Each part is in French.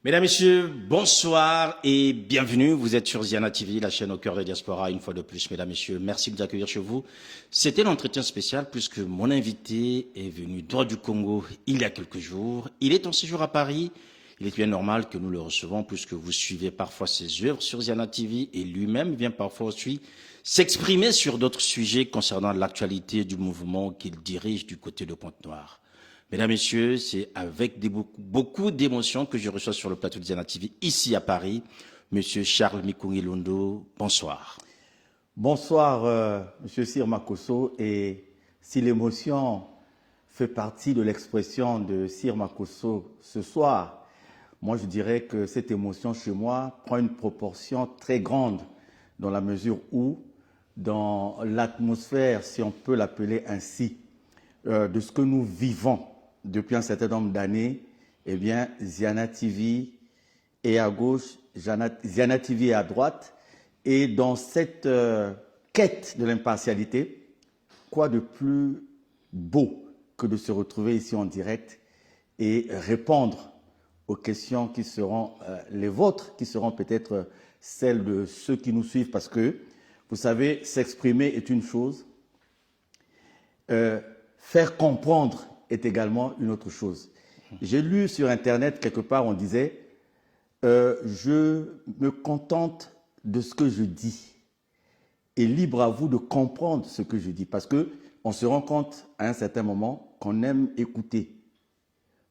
Mesdames, Messieurs, bonsoir et bienvenue. Vous êtes sur Ziana TV, la chaîne au cœur de la diaspora. Une fois de plus, Mesdames, Messieurs, merci de nous accueillir chez vous. C'était l'entretien spécial puisque mon invité est venu droit du Congo il y a quelques jours. Il est en séjour à Paris. Il est bien normal que nous le recevons puisque vous suivez parfois ses œuvres sur Ziana TV et lui-même vient parfois aussi s'exprimer sur d'autres sujets concernant l'actualité du mouvement qu'il dirige du côté de Pointe-Noire. Mesdames, Messieurs, c'est avec beaucoup d'émotions que je reçois sur le plateau de Ziana TV, ici à Paris, Monsieur Charles Mikungui Londo. Bonsoir. Bonsoir, Monsieur Sir Makosso. Et si l'émotion fait partie de l'expression de Sir Makosso ce soir, moi je dirais que cette émotion chez moi prend une proportion très grande dans la mesure où, dans l'atmosphère, si on peut l'appeler ainsi, de ce que nous vivons depuis un certain nombre d'années, eh bien, Ziana TV est à gauche, Ziana TV est à droite. Et dans cette quête de l'impartialité, quoi de plus beau que de se retrouver ici en direct et répondre aux questions qui seront les vôtres, qui seront peut-être celles de ceux qui nous suivent. Parce que, vous savez, s'exprimer est une chose, faire comprendre est également une autre chose. J'ai lu sur Internet, quelque part, on disait je me contente de ce que je dis et libre à vous de comprendre ce que je dis. Parce qu'on se rend compte à un certain moment qu'on aime écouter,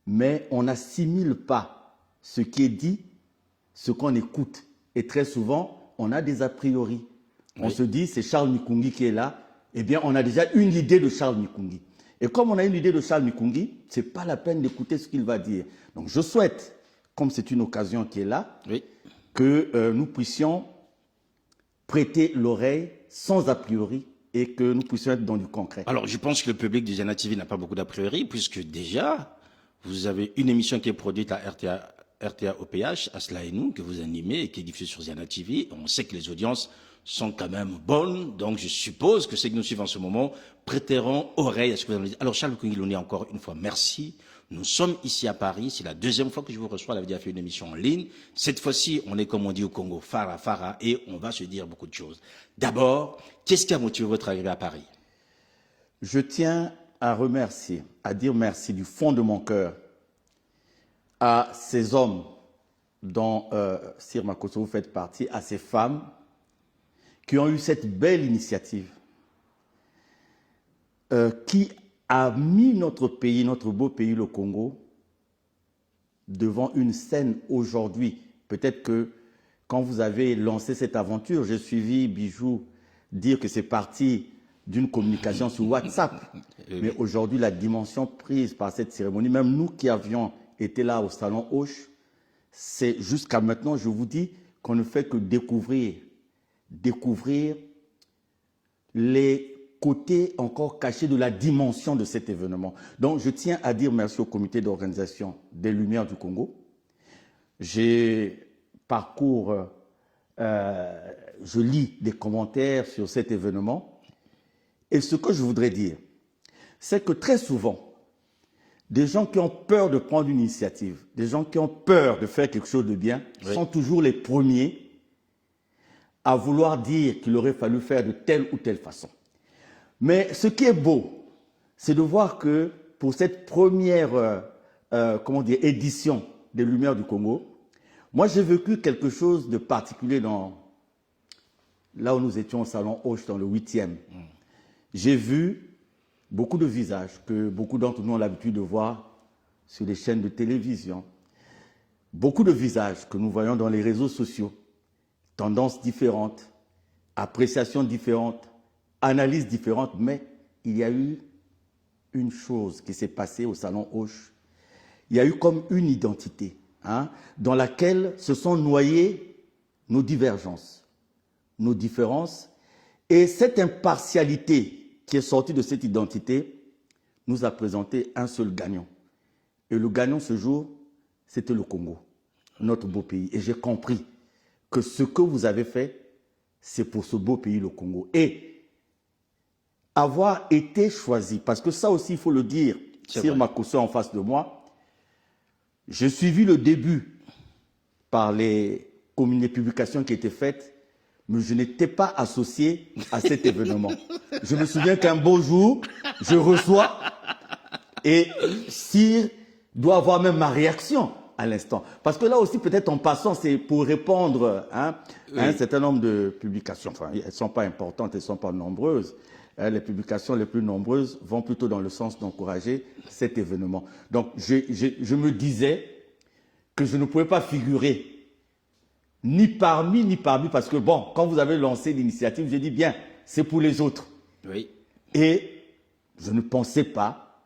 mais on n'assimile pas ce qui est dit, ce qu'on écoute. Et très souvent, on a des a priori. Oui. On se dit, c'est Charles Mikungui qui est là. Eh bien, on a déjà une idée de Charles Mikungui. Et comme on a une idée de Charles Mikungui, ce n'est pas la peine d'écouter ce qu'il va dire. Donc je souhaite, comme c'est une occasion qui est là, oui, que nous puissions prêter l'oreille sans a priori et que nous puissions être dans du concret. Alors je pense que le public de Ziana TV n'a pas beaucoup d'a priori puisque déjà, vous avez une émission qui est produite à RTA OPH, à Cela et nous, que vous animez et qui est diffusée sur Ziana TV. On sait que les audiences sont quand même bonnes, donc je suppose que ceux qui nous suivent en ce moment prêteront oreille à ce que vous allez dire. Alors Charles Mikungui Londo, encore une fois, merci. Nous sommes ici à Paris, c'est la deuxième fois que je vous reçois, on avait déjà fait une émission en ligne. Cette fois-ci, on est comme on dit au Congo, Farah, et on va se dire beaucoup de choses. D'abord, qu'est-ce qui a motivé votre arrivée à Paris? Je tiens à remercier, à dire merci du fond de mon cœur à ces hommes dont Sir Makosso vous faites partie, à ces femmes qui ont eu cette belle initiative, qui a mis notre pays, notre beau pays, le Congo, devant une scène aujourd'hui. Peut-être que quand vous avez lancé cette aventure, j'ai suivi Bijou dire que c'est parti d'une communication sur WhatsApp. Mais aujourd'hui, la dimension prise par cette cérémonie, même nous qui avions été là au Salon Hoche, c'est jusqu'à maintenant, je vous dis, qu'on ne fait que découvrir les côtés encore cachés de la dimension de cet événement. Donc, je tiens à dire merci au comité d'organisation des Lumières du Congo. J'ai je lis des commentaires sur cet événement. Et ce que je voudrais dire, c'est que très souvent, des gens qui ont peur de prendre une initiative, des gens qui ont peur de faire quelque chose de bien, oui, sont toujours les premiers à vouloir dire qu'il aurait fallu faire de telle ou telle façon. Mais ce qui est beau, c'est de voir que pour cette première édition des Lumières du Congo, moi j'ai vécu quelque chose de particulier là où nous étions au Salon Hoche, dans le 8e. J'ai vu beaucoup de visages que beaucoup d'entre nous ont l'habitude de voir sur les chaînes de télévision. Beaucoup de visages que nous voyons dans les réseaux sociaux. Tendances différentes, appréciations différentes, analyses différentes, mais il y a eu une chose qui s'est passée au Salon Hoche. Il y a eu comme une identité, dans laquelle se sont noyées nos divergences, nos différences, et cette impartialité qui est sortie de cette identité nous a présenté un seul gagnant. Et le gagnant ce jour, c'était le Congo, notre beau pays. Et j'ai compris que ce que vous avez fait, c'est pour ce beau pays, le Congo. Et avoir été choisi, parce que ça aussi, il faut le dire, Sir Makosso en face de moi, j'ai suivi le début par les publications qui étaient faites, mais je n'étais pas associé à cet événement. Je me souviens qu'un beau jour, je reçois et Cyr doit avoir même ma réaction à l'instant. Parce que là aussi, peut-être en passant, c'est pour répondre à un certain nombre de publications. Enfin, elles ne sont pas importantes, elles ne sont pas nombreuses. Les publications les plus nombreuses vont plutôt dans le sens d'encourager cet événement. Donc, je me disais que je ne pouvais pas figurer ni parmi, parce que bon, quand vous avez lancé l'initiative, j'ai dit bien, c'est pour les autres. Oui. Et je ne pensais pas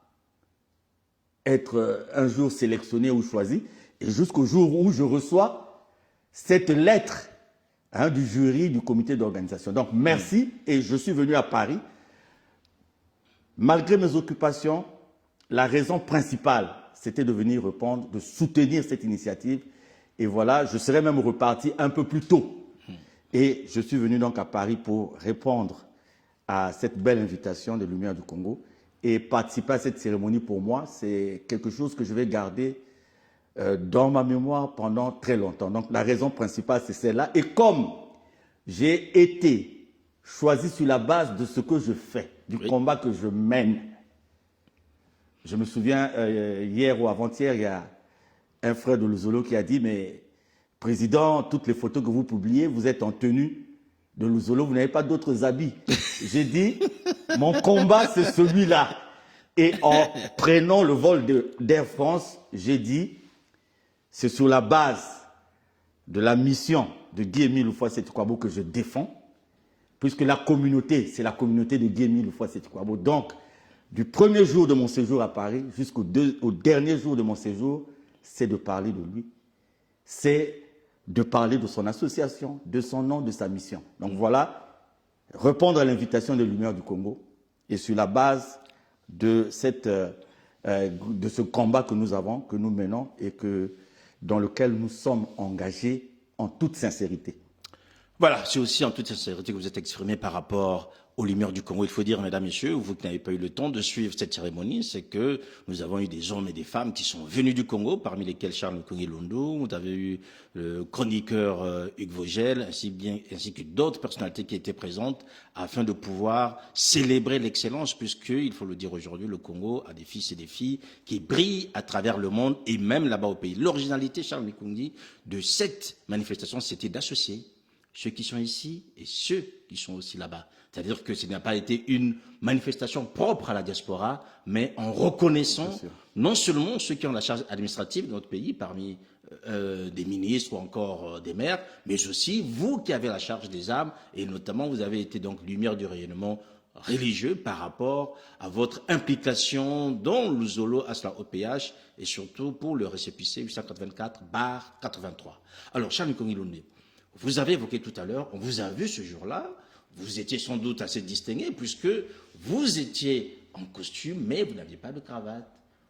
être un jour sélectionné ou choisi, et jusqu'au jour où je reçois cette lettre du jury du comité d'organisation. Donc merci, et je suis venu à Paris. Malgré mes occupations, la raison principale, c'était de venir répondre, de soutenir cette initiative. Et voilà, je serais même reparti un peu plus tôt. Et je suis venu donc à Paris pour répondre à cette belle invitation des Lumières du Congo. Et participer à cette cérémonie, pour moi, c'est quelque chose que je vais garder dans ma mémoire pendant très longtemps. Donc la raison principale, c'est celle-là. Et comme j'ai été choisi sur la base de ce que je fais, du combat que je mène, je me souviens, hier ou avant-hier, il y a un frère de Luzolo qui a dit, mais président, toutes les photos que vous publiez, vous êtes en tenue de Luzolo, vous n'avez pas d'autres habits. J'ai dit, mon combat, c'est celui-là. Et en prenant le vol d'Air France, j'ai dit, c'est sur la base de la mission de Guy-Émile Houphouët-Sétikwabo que je défends, puisque la communauté, c'est la communauté de Guy-Émile Houphouët-Sétikwabo. Donc, du premier jour de mon séjour à Paris jusqu'au dernier jour de mon séjour, c'est de parler de lui. C'est de parler de son association, de son nom, de sa mission. Donc voilà, répondre à l'invitation des Lumières du Congo et sur la base de ce combat que nous avons, que nous menons et dans lequel nous sommes engagés en toute sincérité. Voilà, c'est aussi en toute sincérité que vous êtes exprimé par rapport aux Lumières du Congo. Il faut dire, mesdames, messieurs, vous qui n'avez pas eu le temps de suivre cette cérémonie, c'est que nous avons eu des hommes et des femmes qui sont venus du Congo, parmi lesquels Charles Nkongi Londo, vous avez eu le chroniqueur Hugues Vogel, ainsi que d'autres personnalités qui étaient présentes, afin de pouvoir célébrer l'excellence, puisqu'il faut le dire aujourd'hui, le Congo a des fils et des filles qui brillent à travers le monde et même là-bas au pays. L'originalité, Charles Nkongi, de cette manifestation, c'était d'associer ceux qui sont ici et ceux qui sont aussi là-bas. C'est-à-dire que ce n'a pas été une manifestation propre à la diaspora, mais en reconnaissant non seulement ceux qui ont la charge administrative de notre pays, parmi des ministres ou encore des maires, mais aussi vous qui avez la charge des âmes, et notamment vous avez été donc lumière du rayonnement religieux par rapport à votre implication dans le Zolo Asla OPH et surtout pour le récépissé 884/83. Alors, Charles Nkongi Londo, vous avez évoqué tout à l'heure, on vous a vu ce jour-là, vous étiez sans doute assez distingué puisque vous étiez en costume, mais vous n'aviez pas de cravate.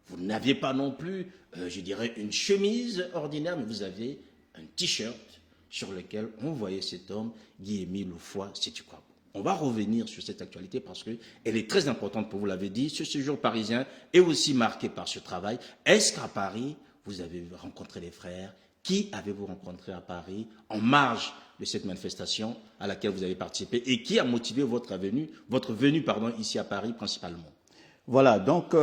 Vous n'aviez pas non plus, je dirais, une chemise ordinaire, mais vous aviez un t-shirt sur lequel on voyait cet homme, Guy-Émile Houphouët-Sétikwabo. On va revenir sur cette actualité parce qu'elle est très importante, pour vous l'avez dit. Ce séjour parisien est aussi marqué par ce travail. Est-ce qu'à Paris, vous avez rencontré les frères? Qui avez-vous rencontré à Paris en marge de cette manifestation à laquelle vous avez participé et qui a motivé votre venue ici à Paris principalement? Voilà, donc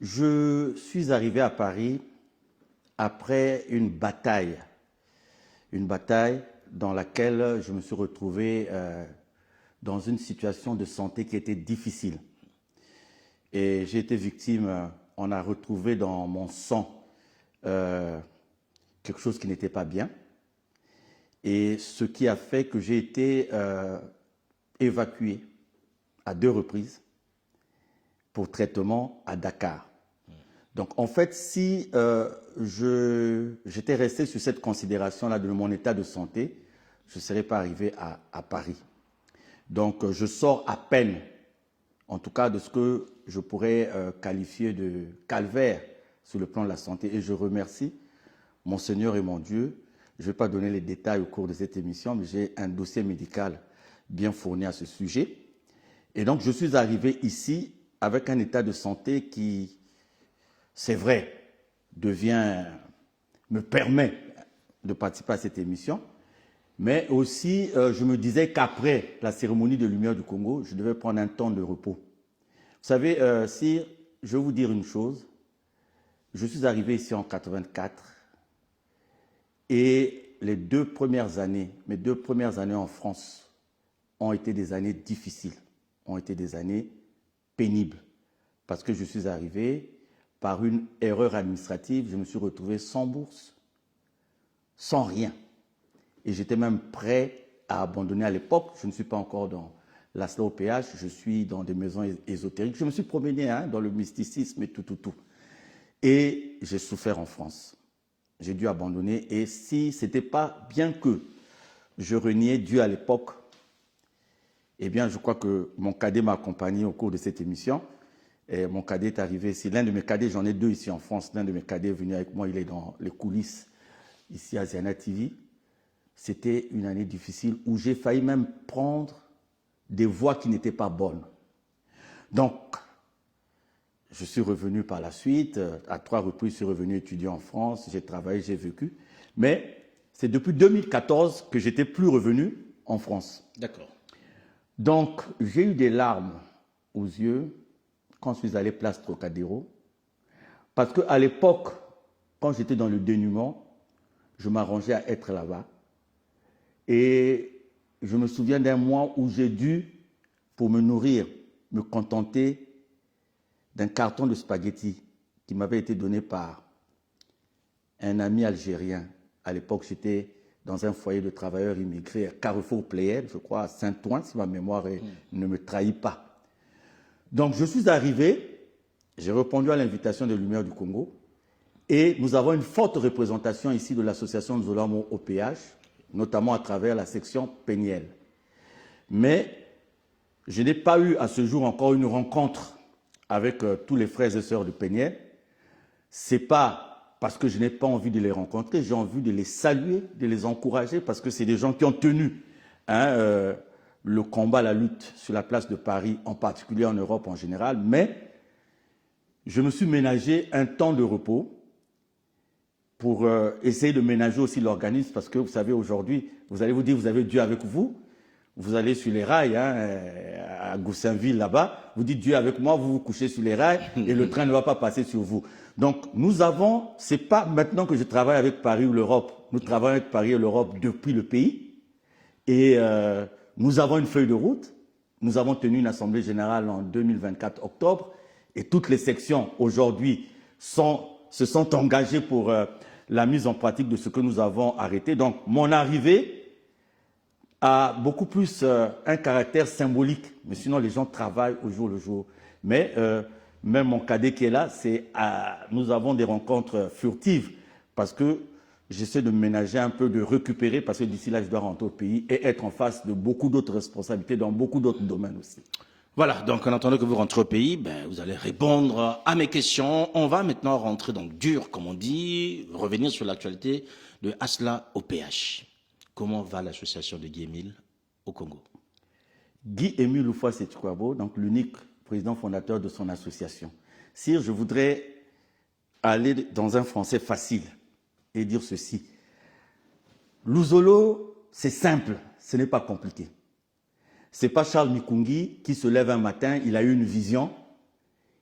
je suis arrivé à Paris après une bataille dans laquelle je me suis retrouvé dans une situation de santé qui était difficile. Et j'ai été victime, on a retrouvé dans mon sang quelque chose qui n'était pas bien. Et ce qui a fait que j'ai été évacué à 2 reprises pour traitement à Dakar. Donc en fait, si j'étais resté sur cette considération-là de mon état de santé, je ne serais pas arrivé à Paris. Donc je sors à peine, en tout cas de ce que je pourrais qualifier de calvaire sur le plan de la santé. Et je remercie mon Seigneur et mon Dieu. Je ne vais pas donner les détails au cours de cette émission, mais j'ai un dossier médical bien fourni à ce sujet. Et donc, je suis arrivé ici avec un état de santé qui, c'est vrai, me permet de participer à cette émission. Mais aussi, je me disais qu'après la cérémonie de Lumière du Congo, je devais prendre un temps de repos. Vous savez, si je vais vous dire une chose, je suis arrivé ici en 84 et les 2 premières années, mes 2 premières années en France ont été des années difficiles, ont été des années pénibles. Parce que je suis arrivé par une erreur administrative, je me suis retrouvé sans bourse, sans rien. Et j'étais même prêt à abandonner à l'époque. Je ne suis pas encore dans l'ASLA au PH, je suis dans des maisons ésotériques. Je me suis promené dans le mysticisme et tout. Et j'ai souffert en France. J'ai dû abandonner. Et si ce n'était pas bien que je reniais Dieu à l'époque, eh bien, je crois que mon cadet m'a accompagné au cours de cette émission. Et mon cadet est arrivé ici. L'un de mes cadets, j'en ai 2 ici en France. L'un de mes cadets est venu avec moi. Il est dans les coulisses ici à Ziana TV. C'était une année difficile où j'ai failli même prendre des voies qui n'étaient pas bonnes. Donc, je suis revenu par la suite. À 3 reprises, je suis revenu étudier en France. J'ai travaillé, j'ai vécu. Mais c'est depuis 2014 que j'étais plus revenu en France. D'accord. Donc, j'ai eu des larmes aux yeux quand je suis allé place Trocadéro. Parce qu'à l'époque, quand j'étais dans le dénuement, je m'arrangeais à être là-bas. Et je me souviens d'un mois où j'ai dû, pour me nourrir, me contenter d'un carton de spaghettis qui m'avait été donné par un ami algérien. À l'époque, j'étais dans un foyer de travailleurs immigrés à Carrefour Pléiade, je crois, à Saint-Ouen, si ma mémoire ne me trahit pas. Donc, je suis arrivé, j'ai répondu à l'invitation de Lumière du Congo, et nous avons une forte représentation ici de l'association Nzolamo OPH, notamment à travers la section Péniel. Mais je n'ai pas eu à ce jour encore une rencontre avec tous les frères et sœurs de Péniel. Ce n'est pas parce que je n'ai pas envie de les rencontrer, j'ai envie de les saluer, de les encourager, parce que c'est des gens qui ont tenu le combat, la lutte sur la place de Paris, en particulier en Europe en général. Mais je me suis ménagé un temps de repos pour essayer de ménager aussi l'organisme, parce que vous savez, aujourd'hui, vous allez vous dire, vous avez Dieu avec vous, vous allez sur les rails, à Goussainville, là-bas, vous dites Dieu avec moi, vous vous couchez sur les rails, et le train ne va pas passer sur vous. Donc, nous avons, c'est pas maintenant que je travaille avec Paris ou l'Europe, nous travaillons avec Paris et l'Europe depuis le pays, et nous avons une feuille de route, nous avons tenu une assemblée générale en 2024, octobre, et toutes les sections, aujourd'hui, se sont engagées pour la mise en pratique de ce que nous avons arrêté. Donc, mon arrivée a beaucoup plus un caractère symbolique. Mais sinon, les gens travaillent au jour le jour. Mais même mon cadet qui est là, nous avons des rencontres furtives parce que j'essaie de me ménager un peu, de récupérer, parce que d'ici là, je dois rentrer au pays et être en face de beaucoup d'autres responsabilités dans beaucoup d'autres domaines aussi. Voilà, donc en attendant que vous rentrez au pays, vous allez répondre à mes questions. On va maintenant rentrer dans le dur, comme on dit, revenir sur l'actualité de ASLA au PH. Comment va l'association de Guy-Émile au Congo? Guy-Émile Loufoua-Sétikwabo, donc l'unique président fondateur de son association. Sire, je voudrais aller dans un français facile et dire ceci. Luzolo, c'est simple, ce n'est pas compliqué. Ce n'est pas Charles Mikungi qui se lève un matin, il a eu une vision,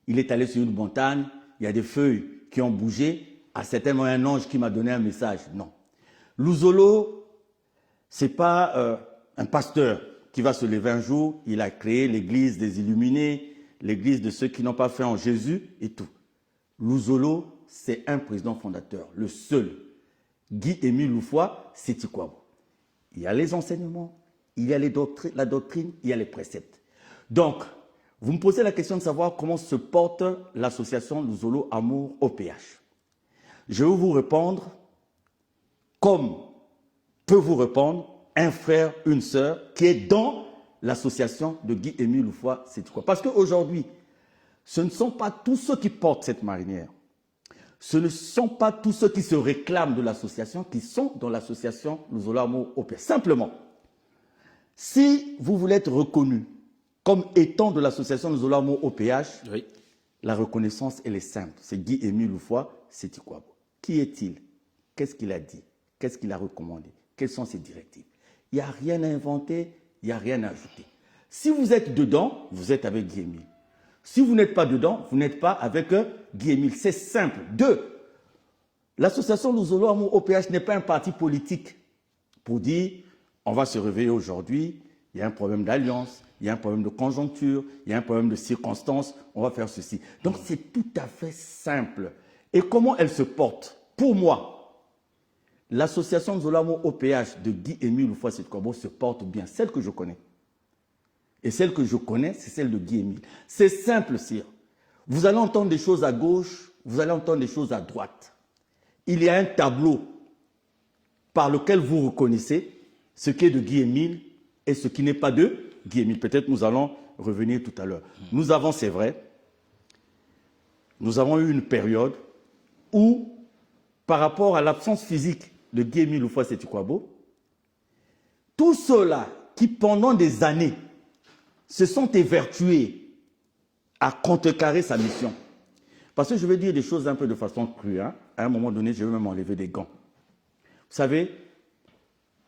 il est allé sur une montagne, il y a des feuilles qui ont bougé, à certains moments un ange qui m'a donné un message. Non. Luzolo, ce n'est pas un pasteur qui va se lever un jour, il a créé l'église des illuminés, l'église de ceux qui n'ont pas fait en Jésus et tout. Luzolo, c'est un président fondateur, le seul. Guy-Émile Loufoua-Sétikwabo. Il y a les enseignements, il y a la doctrine, il y a les préceptes. Donc, vous me posez la question de savoir comment se porte l'association Luzolo Amour OPH. Je vais vous répondre comme peut vous répondre un frère, une sœur qui est dans l'association de Guy-Émile Loufoua-Sétikwabo. Parce qu'aujourd'hui, ce ne sont pas tous ceux qui portent cette marinière. Ce ne sont pas tous ceux qui se réclament de l'association qui sont dans l'association Luzolo Amour OPH. Simplement, si vous voulez être reconnu comme étant de l'association Luzolo Amour OPH, oui, la reconnaissance, elle est simple. C'est Guy-Émile Loufoua-Sétikwabo. Qui est-il? Qu'est-ce qu'il a dit? qu'est-ce qu'il a recommandé? Quelles sont ses directives? Il n'y a rien à inventer, il n'y a rien à ajouter. Si vous êtes dedans, vous êtes avec Guy Émile. Si vous n'êtes pas dedans, vous n'êtes pas avec Guy Émile. C'est simple. 2. L'association Luzolo Amour OPH n'est pas un parti politique pour dire on va se réveiller aujourd'hui, il y a un problème d'alliance, il y a un problème de conjoncture, il y a un problème de circonstances, on va faire ceci. Donc c'est tout à fait simple. Et comment elle se porte? Pour moi, l'association Luzolo Amour OPH de Guy Émile Houphouët-Sédhiou se porte bien, celle que je connais. Et celle que je connais, c'est celle de Guy Émile. C'est simple, sire. Vous allez entendre des choses à gauche, vous allez entendre des choses à droite. Il y a un tableau par lequel vous reconnaissez ce qui est de Guy Émile et ce qui n'est pas de Guy Émile. Peut-être nous allons revenir tout à l'heure. Nous avons, c'est vrai, nous avons eu une période où, par rapport à l'absence physique de Guy Émile Houphouët-Sédhiou, tous ceux-là qui, pendant des années, se sont évertués à contrecarrer sa mission. Parce que je vais dire des choses un peu de façon crue. Hein. À un moment donné, je vais même enlever des gants. Vous savez,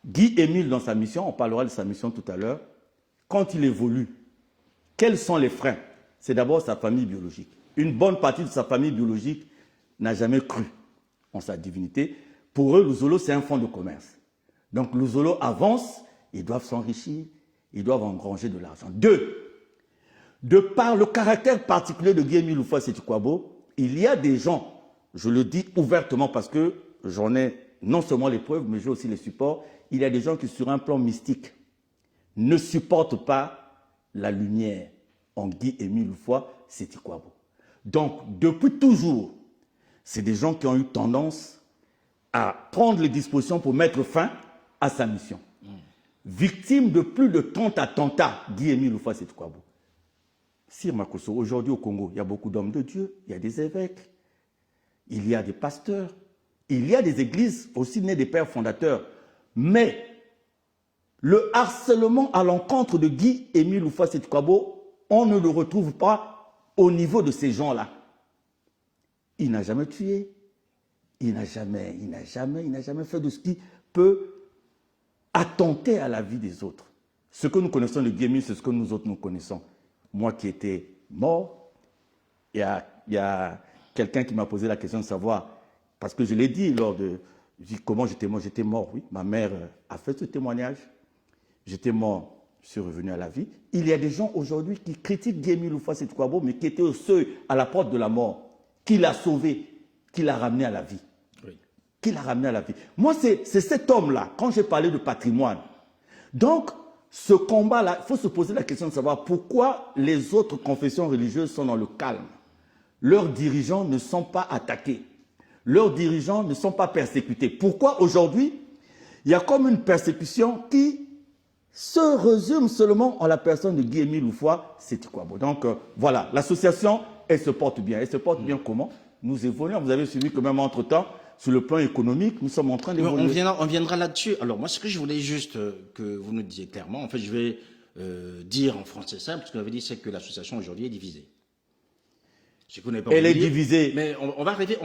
Guy Émile, dans sa mission, on parlera de sa mission tout à l'heure, quand il évolue, quels sont les freins? C'est d'abord sa famille biologique. Une bonne partie de sa famille biologique n'a jamais cru en sa divinité. Pour eux, Luzolo, c'est un fonds de commerce. Donc Luzolo avance, ils doivent s'enrichir, ils doivent engranger de l'argent. 2. De par le caractère particulier de Guy Émile Houphouët-Sédhiou, il y a des gens, je le dis ouvertement parce que j'en ai non seulement les preuves, mais j'ai aussi les supports, il y a des gens qui, sur un plan mystique, ne supportent pas la lumière en Guy Émile Houphouët-Sédhiou. Donc, depuis toujours, c'est des gens qui ont eu tendance à prendre les dispositions pour mettre fin à sa mission. Victime de plus de 30 attentats, Guy Émile Houphouët-Sédhiou. Sir Makosso, aujourd'hui au Congo, il y a beaucoup d'hommes de Dieu, il y a des évêques, il y a des pasteurs, il y a des églises aussi nées des pères fondateurs. Mais le harcèlement à l'encontre de Guy Émile Houphouët-Sédhiou, on ne le retrouve pas au niveau de ces gens-là. Il n'a jamais tué, il n'a jamais fait de ce qui peut attenter à la vie des autres. Ce que nous connaissons de Guy Émile, c'est ce que nous autres nous connaissons. Moi qui étais mort, il y a quelqu'un qui m'a posé la question de savoir, parce que je l'ai dit lors de... Comment j'étais mort? J'étais mort, oui. Ma mère a fait ce témoignage. J'étais mort, je suis revenu à la vie. Il y a des gens aujourd'hui qui critiquent Guy Émile Houphouët-Sédhiou, mais qui étaient au seuil, à la porte de la mort, qui l'a sauvé, qui l'a ramené à la vie. Oui. Qui l'a ramené à la vie. Moi, c'est cet homme-là, quand j'ai parlé de patrimoine. Donc, ce combat-là, il faut se poser la question de savoir pourquoi les autres confessions religieuses sont dans le calme. Leurs dirigeants ne sont pas attaqués. Leurs dirigeants ne sont pas persécutés. Pourquoi aujourd'hui, il y a comme une persécution qui se résume seulement en la personne de Guy Émile Houphouët-Sédhiou. Donc voilà, l'association, elle se porte bien. Elle se porte bien comment? Nous évoluons. Vous avez suivi quand même entre-temps, sur le plan économique, nous sommes en train d'évoluer. On viendra là-dessus. Alors moi, ce que je voulais juste que vous nous disiez clairement, en fait, je vais dire en français simple, ce que vous avez dit, c'est que l'association aujourd'hui est divisée. Elle est divisée. Mais on va arriver,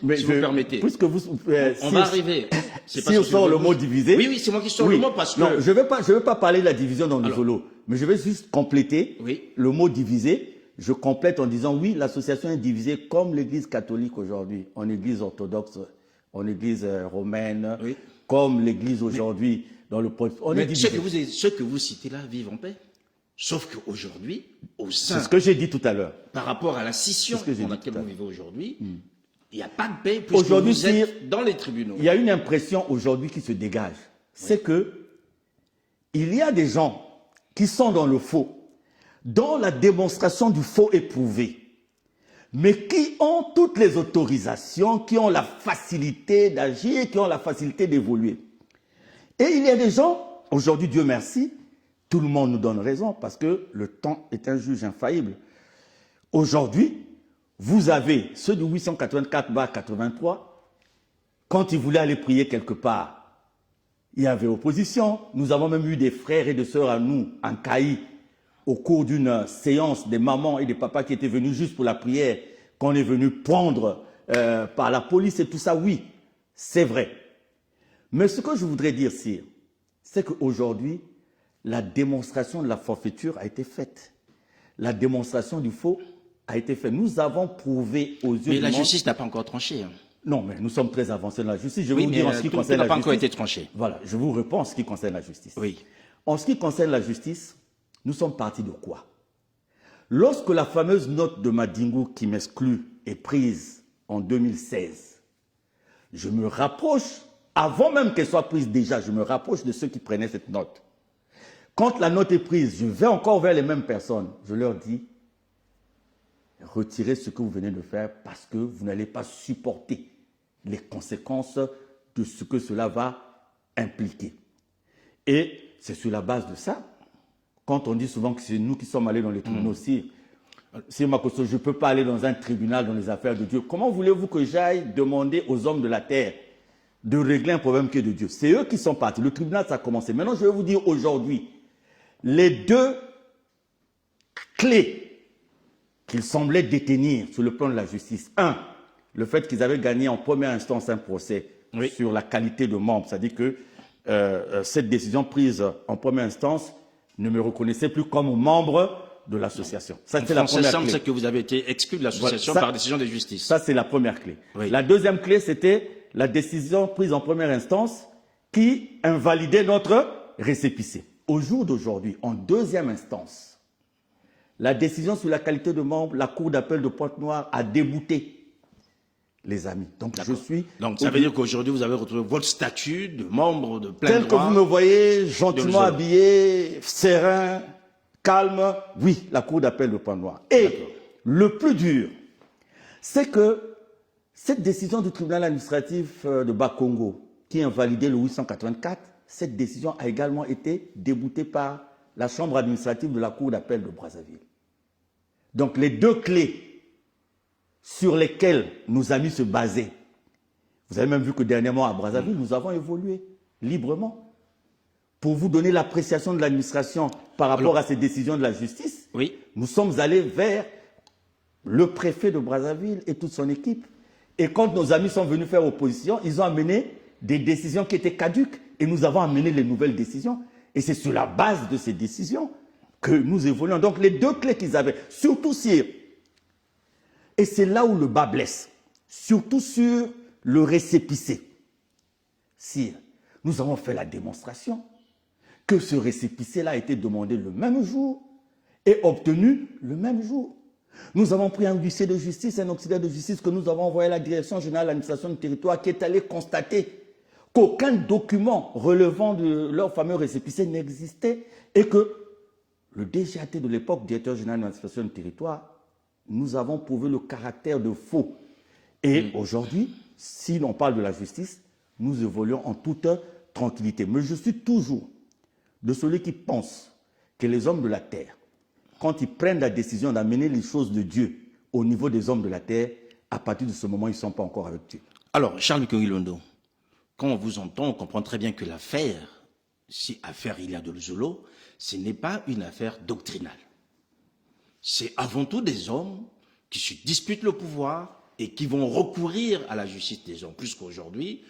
mais si vous permettez. Puisque vous, on va arriver. Si on sort le mot divisé. Oui, c'est moi qui sors le mot parce que. Non, je vais pas parler de la division dans le solo, mais je vais juste compléter le mot divisé. Je complète en disant oui, l'association est divisée comme l'Église catholique aujourd'hui, en Église orthodoxe, en Église romaine, comme l'Église aujourd'hui dans le on est divisé. Ceux que vous citez là vivent en paix. Sauf qu'aujourd'hui, au sein... C'est ce que j'ai dit tout à l'heure. Par rapport à la scission dans laquelle vous vivez aujourd'hui, il n'y a pas de paix puisque vous êtes dans les tribunaux. Il y a une impression aujourd'hui qui se dégage. C'est que il y a des gens qui sont dans le faux, dans la démonstration du faux éprouvé, mais qui ont toutes les autorisations, qui ont la facilité d'agir, qui ont la facilité d'évoluer. Et il y a des gens, aujourd'hui, Dieu merci, tout le monde nous donne raison parce que le temps est un juge infaillible. Aujourd'hui, vous avez ceux du 884-83, quand ils voulaient aller prier quelque part, il y avait opposition. Nous avons même eu des frères et des sœurs à nous, en Caï, au cours d'une séance, des mamans et des papas qui étaient venus juste pour la prière, qu'on est venu prendre par la police et tout ça. Oui, c'est vrai. Mais ce que je voudrais dire, Sire, c'est qu'aujourd'hui, la démonstration de la forfaiture a été faite. La démonstration du faux a été faite. Nous avons prouvé aux yeux Mais du la monde... justice n'a pas encore tranché. Hein. Non, mais nous sommes très avancés dans la justice. Je vais Oui, vous mais dire en ce qui concerne n'a la pas justice. encore été tranché. Voilà, je vous réponds en ce qui concerne la justice. Oui. En ce qui concerne la justice, nous sommes partis de quoi? Lorsque la fameuse note de Madingo qui m'exclut est prise en 2016, je me rapproche, avant même qu'elle soit prise déjà, je me rapproche de ceux qui prenaient cette note. Quand la note est prise, je vais encore vers les mêmes personnes. Je leur dis, retirez ce que vous venez de faire parce que vous n'allez pas supporter les conséquences de ce que cela va impliquer. Et c'est sur la base de ça, quand on dit souvent que c'est nous qui sommes allés dans les tribunaux aussi, si Makosso, je ne peux pas aller dans un tribunal dans les affaires de Dieu, comment voulez-vous que j'aille demander aux hommes de la terre de régler un problème qui est de Dieu? C'est eux qui sont partis. Le tribunal, ça a commencé. Maintenant, je vais vous dire aujourd'hui, les deux clés qu'ils semblaient détenir sur le plan de la justice. Un, le fait qu'ils avaient gagné en première instance un procès sur la qualité de membre. C'est-à-dire que cette décision prise en première instance ne me reconnaissait plus comme membre de l'association. Ça, c'est la première clé. C'est que vous avez été exclu de l'association Voilà, par décision de justice. Ça, c'est la première clé. Oui. La deuxième clé, c'était la décision prise en première instance qui invalidait notre récépissé. Au jour d'aujourd'hui, en deuxième instance, la décision sur la qualité de membre, la Cour d'appel de Pointe-Noire a débouté les amis. Donc, je suis... Donc, ça veut dire qu'aujourd'hui, vous avez retrouvé votre statut de membre de plein droit. Tel que vous me voyez, gentiment habillé, serein, calme, oui, la Cour d'appel de Pointe-Noire. Et le plus dur, c'est que cette décision du tribunal administratif de Bas-Congo, qui invalidait le 884, cette décision a également été déboutée par la chambre administrative de la Cour d'appel de Brazzaville. Donc les deux clés sur lesquelles nos amis se basaient, vous avez même vu que dernièrement à Brazzaville, nous avons évolué librement. Pour vous donner l'appréciation de l'administration par rapport à ces décisions de la justice, nous sommes allés vers le préfet de Brazzaville et toute son équipe. Et quand nos amis sont venus faire opposition, ils ont amené des décisions qui étaient caduques et nous avons amené les nouvelles décisions. Et c'est sur la base de ces décisions que nous évoluons. Donc les deux clés qu'ils avaient, surtout sur, et c'est là où le bas blesse, surtout sur le récépissé. Sire, nous avons fait la démonstration que ce récépissé-là a été demandé le même jour et obtenu le même jour. Nous avons pris un huissier de justice, un auxiliaire de justice que nous avons envoyé à la Direction générale de l'administration du territoire qui est allé constater qu'aucun document relevant de leur fameux récépissé n'existait et que le DGAT de l'époque, directeur général de l'administration du territoire, nous avons prouvé le caractère de faux. Et aujourd'hui, si l'on parle de la justice, nous évoluons en toute tranquillité. Mais je suis toujours de celui qui pense que les hommes de la terre, quand ils prennent la décision d'amener les choses de Dieu au niveau des hommes de la terre, à partir de ce moment, ils ne sont pas encore avec Dieu. Alors, Charles Kongilondo, quand on vous entend, on comprend très bien que l'affaire, si affaire il y a de Zolo, ce n'est pas une affaire doctrinale. C'est avant tout des hommes qui se disputent le pouvoir et qui vont recourir à la justice des hommes. Plus qu'aujourd'hui,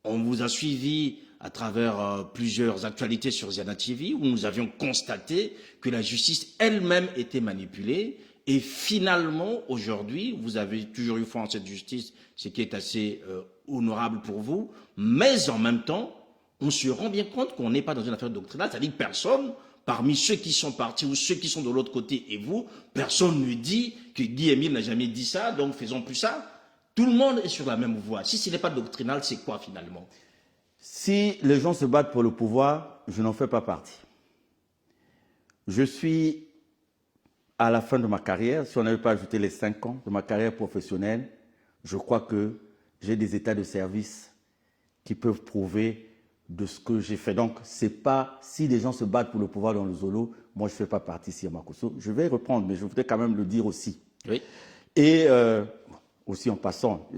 on vous a suivi à travers plusieurs actualités sur Ziana TV où nous avions constaté que la justice elle-même était manipulée et finalement, aujourd'hui, vous avez toujours eu foi en cette justice, ce qui est assez honorable pour vous, mais en même temps, on se rend bien compte qu'on n'est pas dans une affaire doctrinale, c'est-à-dire que personne, parmi ceux qui sont partis ou ceux qui sont de l'autre côté et vous, personne ne dit que Guy Émile n'a jamais dit ça, donc faisons plus ça. Tout le monde est sur la même voie. Si ce n'est pas doctrinal, c'est quoi finalement? Si les gens se battent pour le pouvoir, je n'en fais pas partie. Je suis à la fin de ma carrière, si on n'avait pas ajouté les 5 ans de ma carrière professionnelle, je crois que j'ai des états de service qui peuvent prouver de ce que j'ai fait. Donc, c'est pas si les gens se battent pour le pouvoir dans le Zolo, moi je ne fais pas partie ici à Makosso. Je vais reprendre, mais je voudrais quand même le dire aussi. Oui. Et aussi en passant,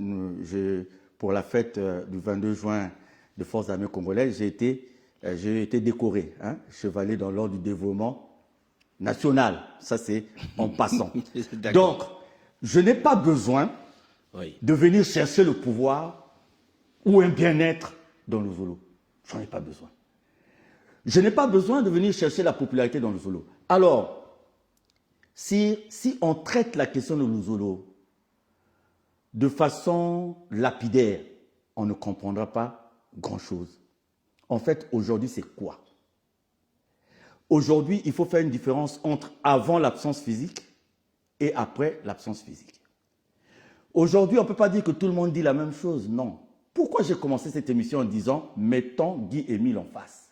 pour la fête du 22 juin de Forces armées congolaises, j'ai été décoré, chevalier dans l'ordre du dévouement national. Ça, c'est en passant. Donc, je n'ai pas besoin de venir chercher le pouvoir ou un bien-être dans le Zolo. J'en ai pas besoin. Je n'ai pas besoin de venir chercher la popularité dans le Zolo. Alors, si on traite la question de Luzolo de façon lapidaire, on ne comprendra pas grand-chose. En fait, aujourd'hui, c'est quoi? Aujourd'hui, il faut faire une différence entre avant l'absence physique et après l'absence physique. Aujourd'hui, on ne peut pas dire que tout le monde dit la même chose, non. Pourquoi j'ai commencé cette émission en disant « Mettons Guy-Émile en face »,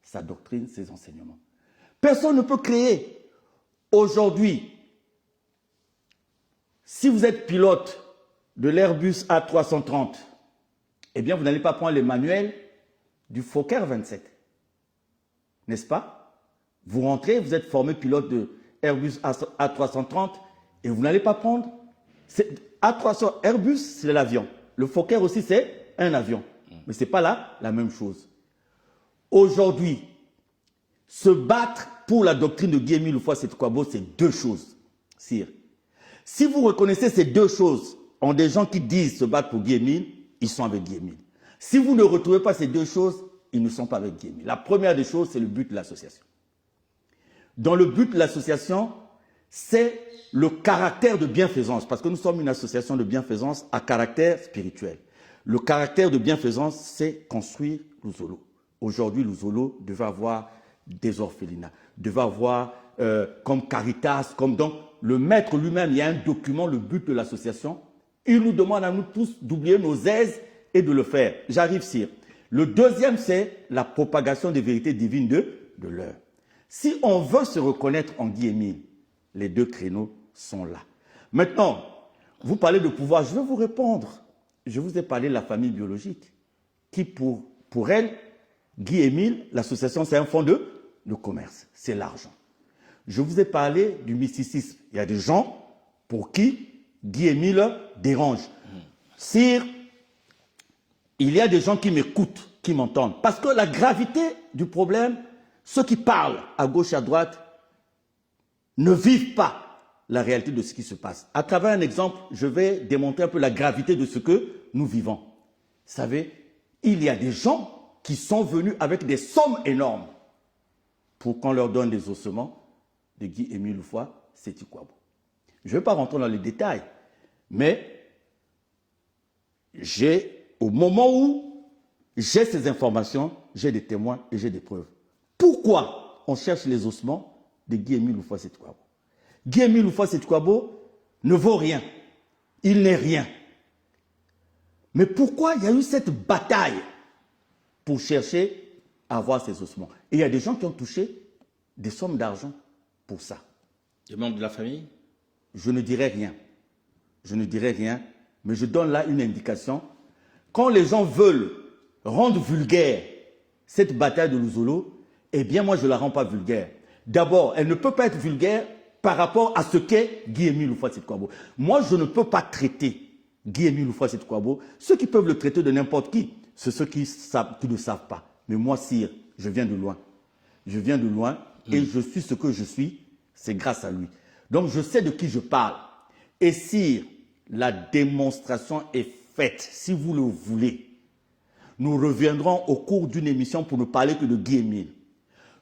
sa doctrine, ses enseignements. Personne ne peut créer. Aujourd'hui, si vous êtes pilote de l'Airbus A330, eh bien, vous n'allez pas prendre les manuels du Fokker 27. N'est-ce pas? Vous rentrez, vous êtes formé pilote de Airbus A330 et vous n'allez pas prendre... A300, Airbus, c'est l'avion. Le Fokker aussi, c'est un avion. Mais ce n'est pas là la même chose. Aujourd'hui, se battre pour la doctrine de Guy-Émile Houphouët-Sétou-Kouabo, c'est deux choses, sire. Si vous reconnaissez ces deux choses en des gens qui disent se battre pour Guy-Émile, ils sont avec Guy-Émile. Si vous ne retrouvez pas ces deux choses, ils ne sont pas avec Guy-Émile. La première des choses, c'est le but de l'association. Dans le but de l'association, c'est le caractère de bienfaisance, parce que nous sommes une association de bienfaisance à caractère spirituel. Le caractère de bienfaisance, c'est construire Luzolo. Aujourd'hui, Luzolo devait avoir des orphelinats, devait avoir comme Caritas, comme donc le maître lui-même, il y a un document, le but de l'association. Il nous demande à nous tous d'oublier nos aises et de le faire. J'arrive, sire. Le deuxième, c'est la propagation des vérités divines de l'heure. Si on veut se reconnaître en Guy-Émile, les deux créneaux sont là. Maintenant, vous parlez de pouvoir, je vais vous répondre. Je vous ai parlé de la famille biologique, qui pour elle, Guy-Émile, l'association, c'est un fonds de commerce, c'est l'argent. Je vous ai parlé du mysticisme. Il y a des gens pour qui Guy-Émile dérange. Sire, il y a des gens qui m'écoutent, qui m'entendent. Parce que la gravité du problème, ceux qui parlent à gauche et à droite ne vivent pas la réalité de ce qui se passe. À travers un exemple, je vais démontrer un peu la gravité de ce que nous vivons. Vous savez, il y a des gens qui sont venus avec des sommes énormes pour qu'on leur donne des ossements de Guy-Émile Houphouët-Sétou-Kouabo. Je ne vais pas rentrer dans les détails, mais au moment où j'ai ces informations, j'ai des témoins et j'ai des preuves. Pourquoi on cherche les ossements de Guy-Émile Houphouët-Sétou-Kouabo? Guy-Émile Houphouët-Sétou-Kouabo ne vaut rien. Il n'est rien. Mais pourquoi il y a eu cette bataille pour chercher à avoir ces ossements? Et il y a des gens qui ont touché des sommes d'argent pour ça. Des membres de la famille? Je ne dirai rien. Je ne dirai rien, mais je donne là une indication. Quand les gens veulent rendre vulgaire cette bataille de Luzolo, eh bien moi je ne la rends pas vulgaire. D'abord, elle ne peut pas être vulgaire par rapport à ce qu'est Guy-Émile Houphouët-Sétou-Kouabo. Moi, je ne peux pas traiter Guy-Émile Houphouët-Sétou-Kouabo. Ceux qui peuvent le traiter de n'importe qui, c'est ceux qui ne savent pas. Mais moi, sire, je viens de loin. Je viens de loin et je suis ce que je suis, c'est grâce à lui. Donc, je sais de qui je parle. Et sire, la démonstration est faite, si vous le voulez. Nous reviendrons au cours d'une émission pour ne parler que de Guy-Émile.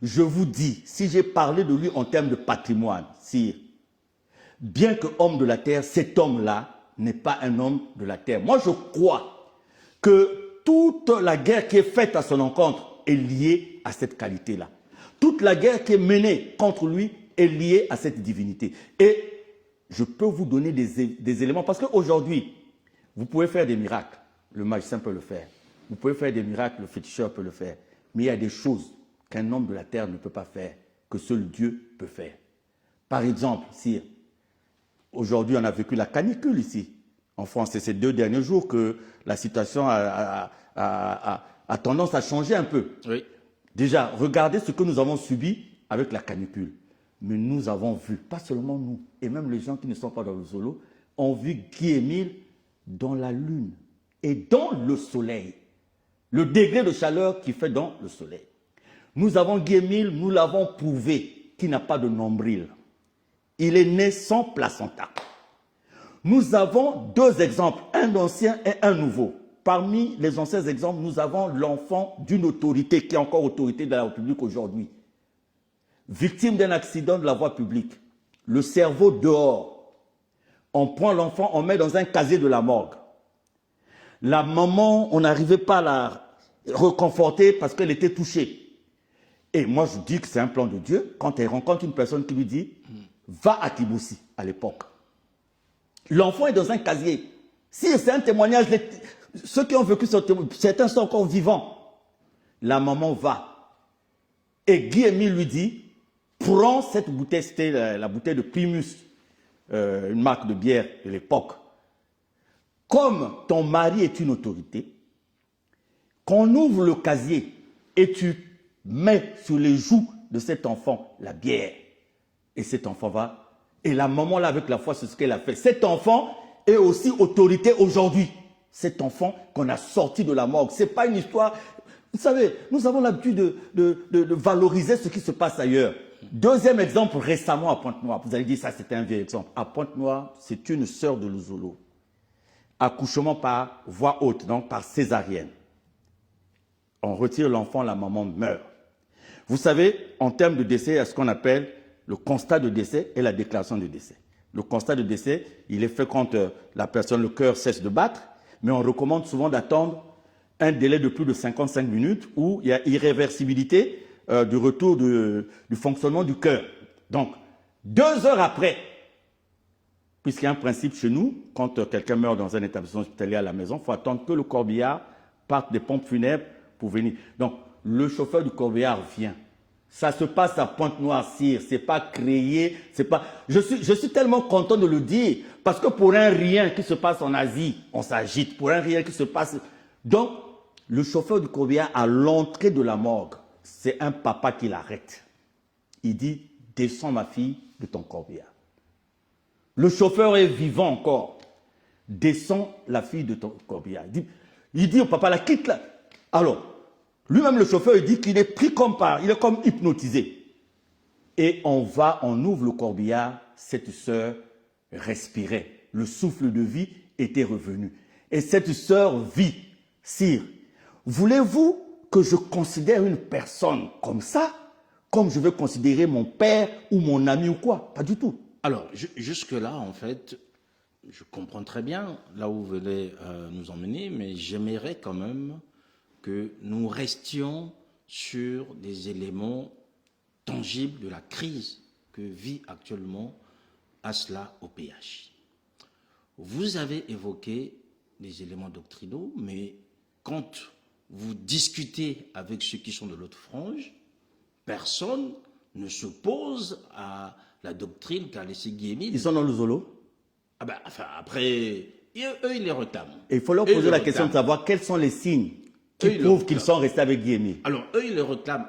Je vous dis, si j'ai parlé de lui en termes de patrimoine, sire, bien que homme de la terre, cet homme-là n'est pas un homme de la terre. Moi, je crois que toute la guerre qui est faite à son encontre est liée à cette qualité-là. Toute la guerre qui est menée contre lui est liée à cette divinité. Et je peux vous donner des éléments, parce qu'aujourd'hui, vous pouvez faire des miracles. Le magicien peut le faire. Vous pouvez faire des miracles, le féticheur peut le faire. Mais il y a des choses qu'un homme de la terre ne peut pas faire, que seul Dieu peut faire. Par exemple, si aujourd'hui on a vécu la canicule ici, en France, et ces 2 derniers jours que la situation a tendance à changer un peu. Oui. Déjà, regardez ce que nous avons subi avec la canicule. Mais nous avons vu, pas seulement nous, et même les gens qui ne sont pas dans le Zolo, ont vu Guy-Émile dans la lune et dans le soleil. Le degré de chaleur qu'il fait dans le soleil. Nous avons Guy-Émile, nous l'avons prouvé, qui n'a pas de nombril. Il est né sans placenta. Nous avons 2 exemples, un ancien et un nouveau. parmi les anciens exemples, nous avons l'enfant d'une autorité qui est encore autorité de la République aujourd'hui. Victime d'un accident de la voie publique, le cerveau dehors. On prend l'enfant, on met dans un casier de la morgue. La maman, on n'arrivait pas à la réconforter parce qu'elle était touchée. Et moi, je dis que c'est un plan de Dieu quand elle rencontre une personne qui lui dit « Va à Tbilissi » à l'époque. L'enfant est dans un casier. Si c'est un témoignage, ceux qui ont vécu ce témoignage, certains sont encore vivants. La maman va. Et Guy-Émile lui dit « Prends cette bouteille », c'était la bouteille de Primus, une marque de bière de l'époque. Comme ton mari est une autorité, qu'on ouvre le casier et tu mets sur les joues de cet enfant la bière. Et cet enfant va. Et la maman, là, avec la foi, c'est ce qu'elle a fait. Cet enfant est aussi autorité aujourd'hui. Cet enfant qu'on a sorti de la morgue. Ce n'est pas une histoire. Vous savez, nous avons l'habitude de valoriser ce qui se passe ailleurs. Deuxième exemple, récemment à Pointe-Noire. Vous allez dire, ça, c'était un vieux exemple. À Pointe-Noire, c'est une sœur de Luzolo. Accouchement par voie haute, donc par césarienne. On retire l'enfant, la maman meurt. Vous savez, en termes de décès, il y a ce qu'on appelle le constat de décès et la déclaration de décès. Le constat de décès, il est fait quand la personne, le cœur cesse de battre, mais on recommande souvent d'attendre un délai de plus de 55 minutes où il y a irréversibilité du retour du fonctionnement du cœur. Donc, 2 heures après, puisqu'il y a un principe chez nous, quand quelqu'un meurt dans un établissement hospitalier à la maison, il faut attendre que le corbillard parte des pompes funèbres pour venir. Donc, le chauffeur du corbillard vient. Ça se passe à Pointe-Noire-Cyr, c'est pas créé, c'est pas... Je suis tellement content de le dire, parce que pour un rien qui se passe en Asie, on s'agite. Pour un rien qui se passe... Donc, le chauffeur du corbillard, à l'entrée de la morgue, c'est un papa qui l'arrête. Il dit, descends ma fille de ton corbillard. Le chauffeur est vivant encore. Descends la fille de ton corbillard. Il dit au papa, la quitte là. Alors, lui-même le chauffeur, il dit qu'il est pris comme par, il est comme hypnotisé. Et on ouvre le corbillard, cette sœur respirait. Le souffle de vie était revenu. Et cette sœur vit. Sire, voulez-vous que je considère une personne comme ça, comme je veux considérer mon père ou mon ami ou quoi? Pas du tout. Alors, jusque-là, en fait, je comprends très bien là où vous voulez nous emmener, mais j'aimerais quand même que nous restions sur des éléments tangibles de la crise que vit actuellement ASLA au PH. Vous avez évoqué des éléments doctrinaux, mais quand vous discutez avec ceux qui sont de l'autre frange, personne ne s'oppose à la doctrine qu'a laissé Guy-Émile. Ils sont dans le Zolo. Ah ben, enfin, après, eux, ils les retament. Et il faut leur poser la question de savoir quels sont les signes qui prouvent qu'ils sont restés avec Guy-Émile. Alors, eux, ils le réclament.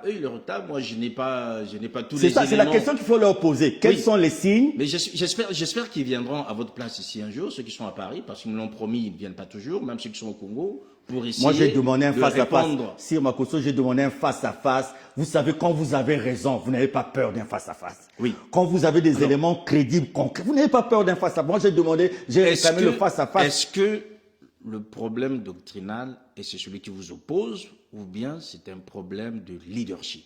Moi, je n'ai pas tous les éléments. C'est ça, c'est la question qu'il faut leur poser. Quels sont les signes? Mais j'espère qu'ils viendront à votre place ici un jour, ceux qui sont à Paris, parce qu'ils me l'ont promis, ils ne viennent pas toujours, même ceux qui sont au Congo, pour essayer. Moi, j'ai demandé un face-à-face. Sir Makosso, j'ai demandé un face-à-face. Vous savez, quand vous avez raison, vous n'avez pas peur d'un face-à-face. Oui. Quand vous avez des éléments crédibles, concrets, vous n'avez pas peur d'un face-à-face. Moi, j'ai réclamé le face-à-face. Est-ce que le problème doctrinal, et c'est celui qui vous oppose, ou bien c'est un problème de leadership?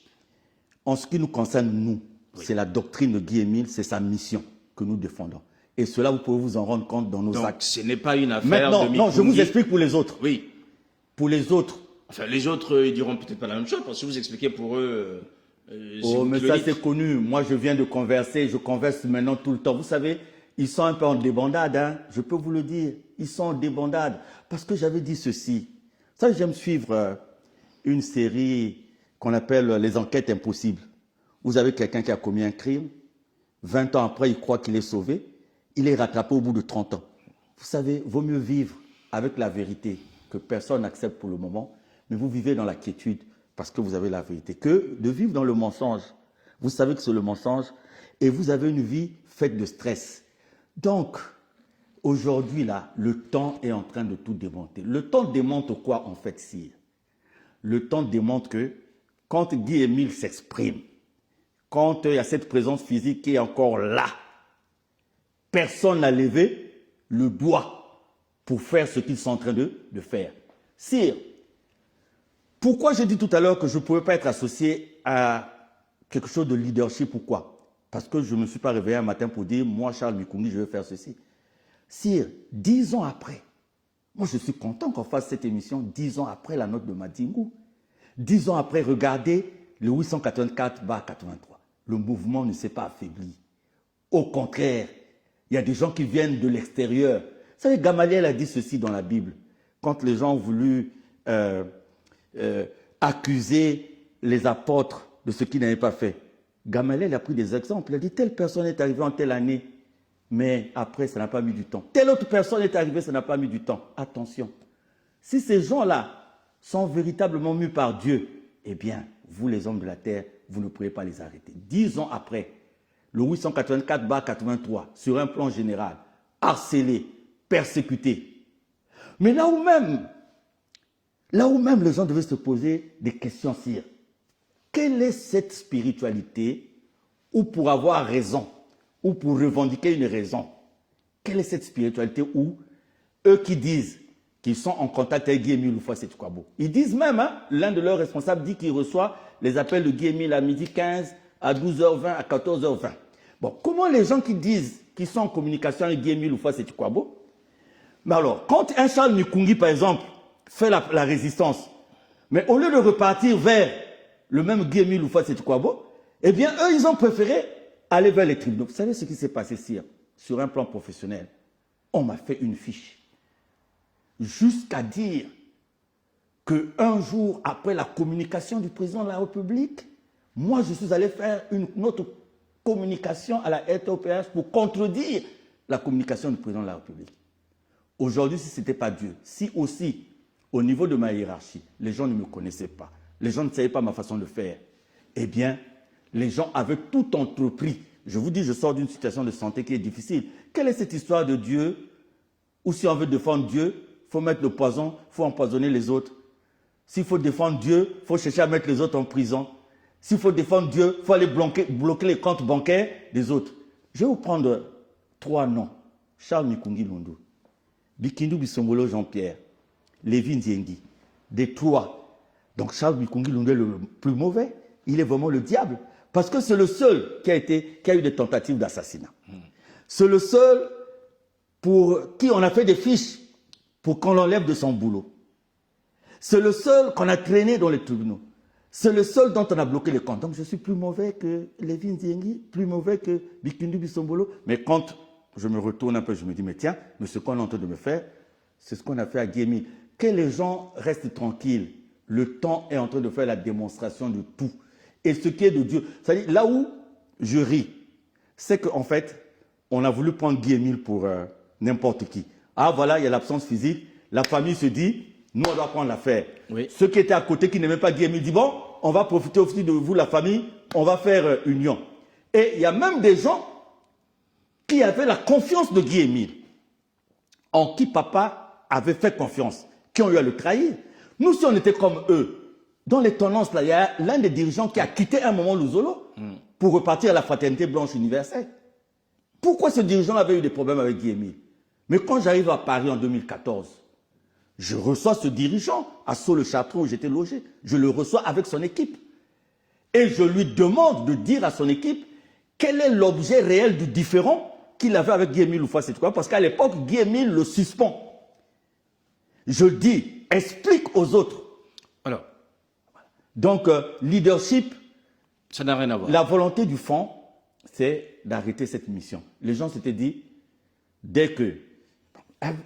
En ce qui nous concerne, nous, c'est la doctrine de Guy-Émile, c'est sa mission que nous défendons. Et cela, vous pouvez vous en rendre compte dans nos actes. Ce n'est pas une affaire de non, je vous explique pour les autres. Oui. Pour les autres. Enfin, les autres, ils diront peut-être pas la même chose, parce que vous expliquez pour eux... mais ça, c'est connu. Moi, je viens de converser, je converse maintenant tout le temps. Vous savez, ils sont un peu en débandade, hein. Je peux vous le dire. Ils sont en débandade. Parce que j'avais dit ceci. Ça, j'aime suivre une série qu'on appelle Les Enquêtes Impossibles. Vous avez quelqu'un qui a commis un crime. 20 ans après, il croit qu'il est sauvé. Il est rattrapé au bout de 30 ans. Vous savez, vaut mieux vivre avec la vérité que personne n'accepte pour le moment, mais vous vivez dans la quiétude parce que vous avez la vérité, que de vivre dans le mensonge. Vous savez que c'est le mensonge et vous avez une vie faite de stress. Donc, aujourd'hui, là, le temps est en train de tout démonter. Le temps démonte quoi, en fait, sire? Le temps démontre que quand Guy-Émile s'exprime, quand il y a cette présence physique qui est encore là, personne n'a levé le doigt pour faire ce qu'ils sont en train de faire. Sire, pourquoi j'ai dit tout à l'heure que je ne pouvais pas être associé à quelque chose de leadership? Pourquoi? Parce que je ne me suis pas réveillé un matin pour dire, moi, Charles Mikungi, je vais faire ceci. Sire, 10 ans après, moi je suis content qu'on fasse cette émission 10 ans après la note de Madingu. 10 ans après, regardez le 884-83. Le mouvement ne s'est pas affaibli. Au contraire, il y a des gens qui viennent de l'extérieur. Vous savez, Gamaliel a dit ceci dans la Bible. Quand les gens ont voulu accuser les apôtres de ce qu'ils n'avaient pas fait, Gamaliel a pris des exemples. Il a dit, telle personne est arrivée en telle année, mais après, ça n'a pas mis du temps. Telle autre personne est arrivée, ça n'a pas mis du temps. Attention, si ces gens-là sont véritablement mus par Dieu, eh bien, vous les hommes de la terre, vous ne pouvez pas les arrêter. 10 ans après, le 884-83, sur un plan général, harcelé, persécuté. Mais là où même les gens devaient se poser des questions, sire, quelle est cette spiritualité où pour avoir raison, ou pour revendiquer une raison, quelle est cette spiritualité où eux qui disent qu'ils sont en contact avec Guy Émile Houphouët-Boigny, ils disent même, hein, l'un de leurs responsables dit qu'il reçoit les appels de Guy Émile à midi 15, à 12h20, à 14h20. Bon, comment les gens qui disent qu'ils sont en communication avec Guy Émile Houphouët-Boigny, mais alors, quand un Charles Mikungi, par exemple, fait la résistance, mais au lieu de repartir vers le même Guy Émile Houphouët-Boigny, eh bien, eux, ils ont préféré aller vers les tribunaux. Vous savez ce qui s'est passé, sire, sur un plan professionnel? On m'a fait une fiche. Jusqu'à dire qu'un jour après la communication du président de la République, moi, je suis allé faire une autre communication à la RTOPH pour contredire la communication du président de la République. Aujourd'hui, si ce n'était pas Dieu, si aussi, au niveau de ma hiérarchie, les gens ne me connaissaient pas, les gens ne savaient pas ma façon de faire, eh bien, les gens avaient tout entrepris. Je vous dis, je sors d'une situation de santé qui est difficile. Quelle est cette histoire de Dieu où si on veut défendre Dieu, il faut mettre le poison, il faut empoisonner les autres. S'il faut défendre Dieu, il faut chercher à mettre les autres en prison. S'il faut défendre Dieu, il faut aller bloquer les comptes bancaires des autres. Je vais vous prendre 3 noms. Charles Mikungi Lundu, Bikindu Bisombolo Jean-Pierre, Lévi Nziengi. Des 3. Donc Charles Mikungi Lundu est le plus mauvais. Il est vraiment le diable. Parce que c'est le seul qui a eu des tentatives d'assassinat. C'est le seul pour qui on a fait des fiches pour qu'on l'enlève de son boulot. C'est le seul qu'on a traîné dans les tribunaux. C'est le seul dont on a bloqué les comptes. Donc je suis plus mauvais que Lévi Nziengi, plus mauvais que Bikindu Bisombolo. Mais quand je me retourne un peu, je me dis, mais tiens, mais ce qu'on est en train de me faire, c'est ce qu'on a fait à Guy Émile. Que les gens restent tranquilles. Le temps est en train de faire la démonstration de tout. Et ce qui est de Dieu. C'est-à-dire, là où je ris, c'est qu'en fait, on a voulu prendre Guy Émile pour n'importe qui. Ah voilà, il y a l'absence physique. La famille se dit, nous on doit prendre l'affaire. Oui. Ceux qui étaient à côté, qui n'aimaient pas Guy Émile, disent, bon, on va profiter aussi de vous, la famille, on va faire union. Et il y a même des gens qui avaient la confiance de Guy Émile, en qui papa avait fait confiance, qui ont eu à le trahir. Nous, si on était comme eux, dans les tendances, là, il y a l'un des dirigeants qui a quitté un moment Luzolo pour repartir à la fraternité blanche universelle. Pourquoi ce dirigeant avait eu des problèmes avec Guy Émile? Mais quand j'arrive à Paris en 2014, je reçois ce dirigeant à Sceaux-le-Château où j'étais logé. Je le reçois avec son équipe. Et je lui demande de dire à son équipe quel est l'objet réel du différend qu'il avait avec Guy Émile Houphouët-Boigny, parce qu'à l'époque, Guy Émile le suspend. Je dis, explique aux autres. Alors, donc, leadership, ça n'a rien à voir. La volonté du fond, c'est d'arrêter cette mission. Les gens s'étaient dit, dès que...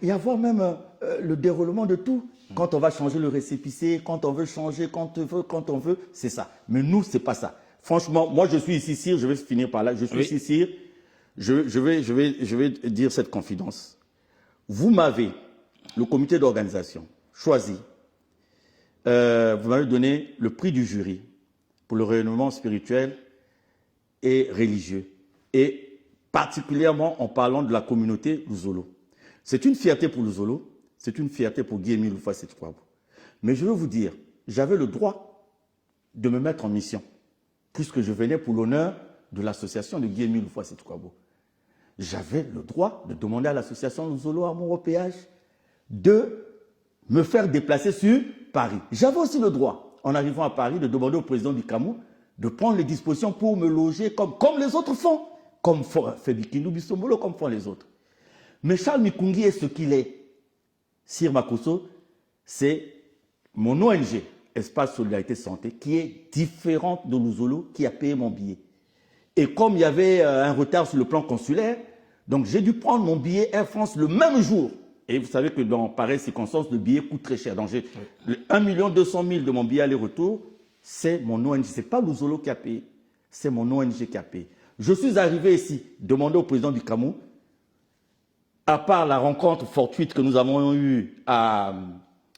Il y a même le déroulement de tout. Quand on va changer le récépissé, quand on veut changer, quand on veut, c'est ça. Mais nous, c'est pas ça. Franchement, moi, je suis ici, Sire, je vais finir par là. Je suis ici, Sire. Je vais dire cette confidence. Vous m'avez, le comité d'organisation, choisi. Vous m'avez donné le prix du jury pour le rayonnement spirituel et religieux. Et particulièrement en parlant de la communauté Luzolo. C'est une fierté pour Luzolo, c'est une fierté pour Guy Émile Houphouët-Boigny. Mais je veux vous dire, j'avais le droit de me mettre en mission, puisque je venais pour l'honneur de l'association de Guy Émile Houphouët-Boigny. J'avais le droit de demander à l'association Luzolo à mon repéage de me faire déplacer sur Paris. J'avais aussi le droit, en arrivant à Paris, de demander au président du Cameroun de prendre les dispositions pour me loger comme les autres font, comme Febikindou Bissombolo, comme font les autres. Mais Charles Mikungi est ce qu'il est. Sir Makosso, c'est mon ONG, Espace Solidarité Santé, qui est différente de Luzolo, qui a payé mon billet. Et comme il y avait un retard sur le plan consulaire, donc j'ai dû prendre mon billet Air France le même jour. Et vous savez que dans pareilles circonstances, le billet coûte très cher. Donc j'ai 1 200 000 de mon billet aller-retour, c'est mon ONG. Ce n'est pas Luzolo qui a payé, c'est mon ONG qui a payé. Je suis arrivé ici, demander au président du Cameroun, à part la rencontre fortuite que nous avons eue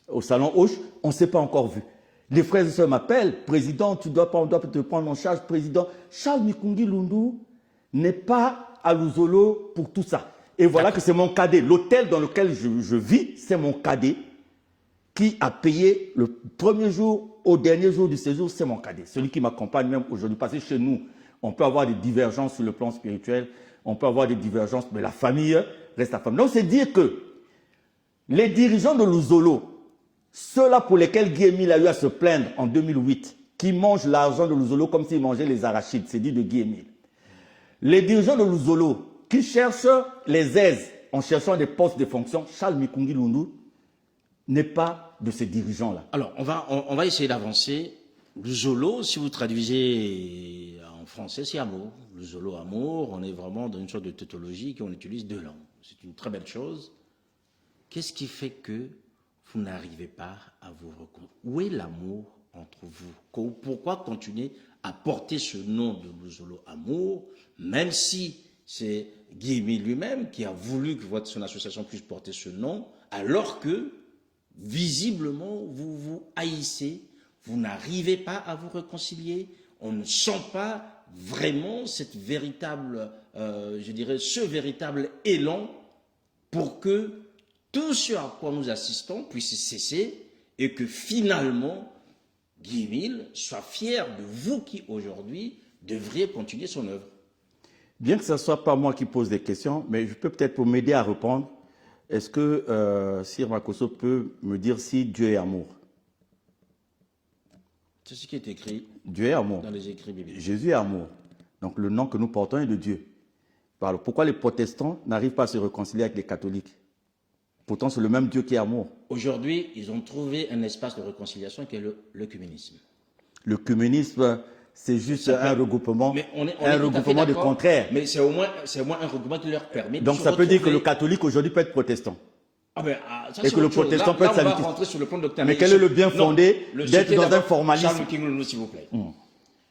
au Salon Hoche, on ne s'est pas encore vu. Les frères et sœurs m'appellent, président, on doit te prendre en charge, président. Charles Mikungi Lundu n'est pas à Luzolo pour tout ça. Et voilà que c'est mon cadet. L'hôtel dans lequel je vis, c'est mon cadet qui a payé le premier jour au dernier jour du séjour, c'est mon cadet. Celui qui m'accompagne même aujourd'hui. Parce que chez nous, on peut avoir des divergences sur le plan spirituel, on peut avoir des divergences, mais la famille reste la famille. Donc c'est dire que les dirigeants de Luzolo, ceux-là pour lesquels Guy Émile a eu à se plaindre en 2008, qui mangent l'argent de Luzolo comme s'ils mangeaient les arachides, c'est dit de Guy Émile. Les dirigeants de Luzolo qui cherchent les aises en cherchant des postes de fonction, Charles Mikungi Lundu n'est pas de ces dirigeants-là. Alors, on va essayer d'avancer. Luzolo, si vous traduisez en français, c'est amour. Luzolo, amour, on est vraiment dans une sorte de tautologie qu'on utilise deux langues. C'est une très belle chose. Qu'est-ce qui fait que vous n'arrivez pas à vous reconnaître? Où est l'amour entre vous? Pourquoi continuer à porter ce nom de Luzolo Amour, même si c'est Guy Émile lui-même qui a voulu que son association puisse porter ce nom, alors que, visiblement, vous vous haïssez, vous n'arrivez pas à vous réconcilier, on ne sent pas vraiment cette véritable, je dirais, ce véritable élan pour que tout ce à quoi nous assistons puisse cesser et que finalement, Guy Émile soit fier de vous qui aujourd'hui devriez continuer son œuvre. Bien que ce ne soit pas moi qui pose des questions, mais je peux peut-être pour m'aider à répondre, est-ce que Sir Makosso peut me dire si Dieu est amour? C'est ce qui est écrit Dieu est amour. Dans les écrits bibliques. Jésus est amour. Donc le nom que nous portons est de Dieu. Alors, pourquoi les protestants n'arrivent pas à se réconcilier avec les catholiques? Pourtant, c'est le même Dieu qui est amour. Aujourd'hui, ils ont trouvé un espace de réconciliation qui est l'œcuménisme. L'œcuménisme, c'est juste un regroupement, un regroupement de contraires. Mais c'est au moins un regroupement qui leur permet de Donc ça peut dire que le catholique aujourd'hui peut être protestant. Ça, et que le protestant peut être on va rentrer sur le plan doctrinal. Mais quel est le bien fondé d'être dans un formalisme? Charles Mikungi, s'il vous plaît.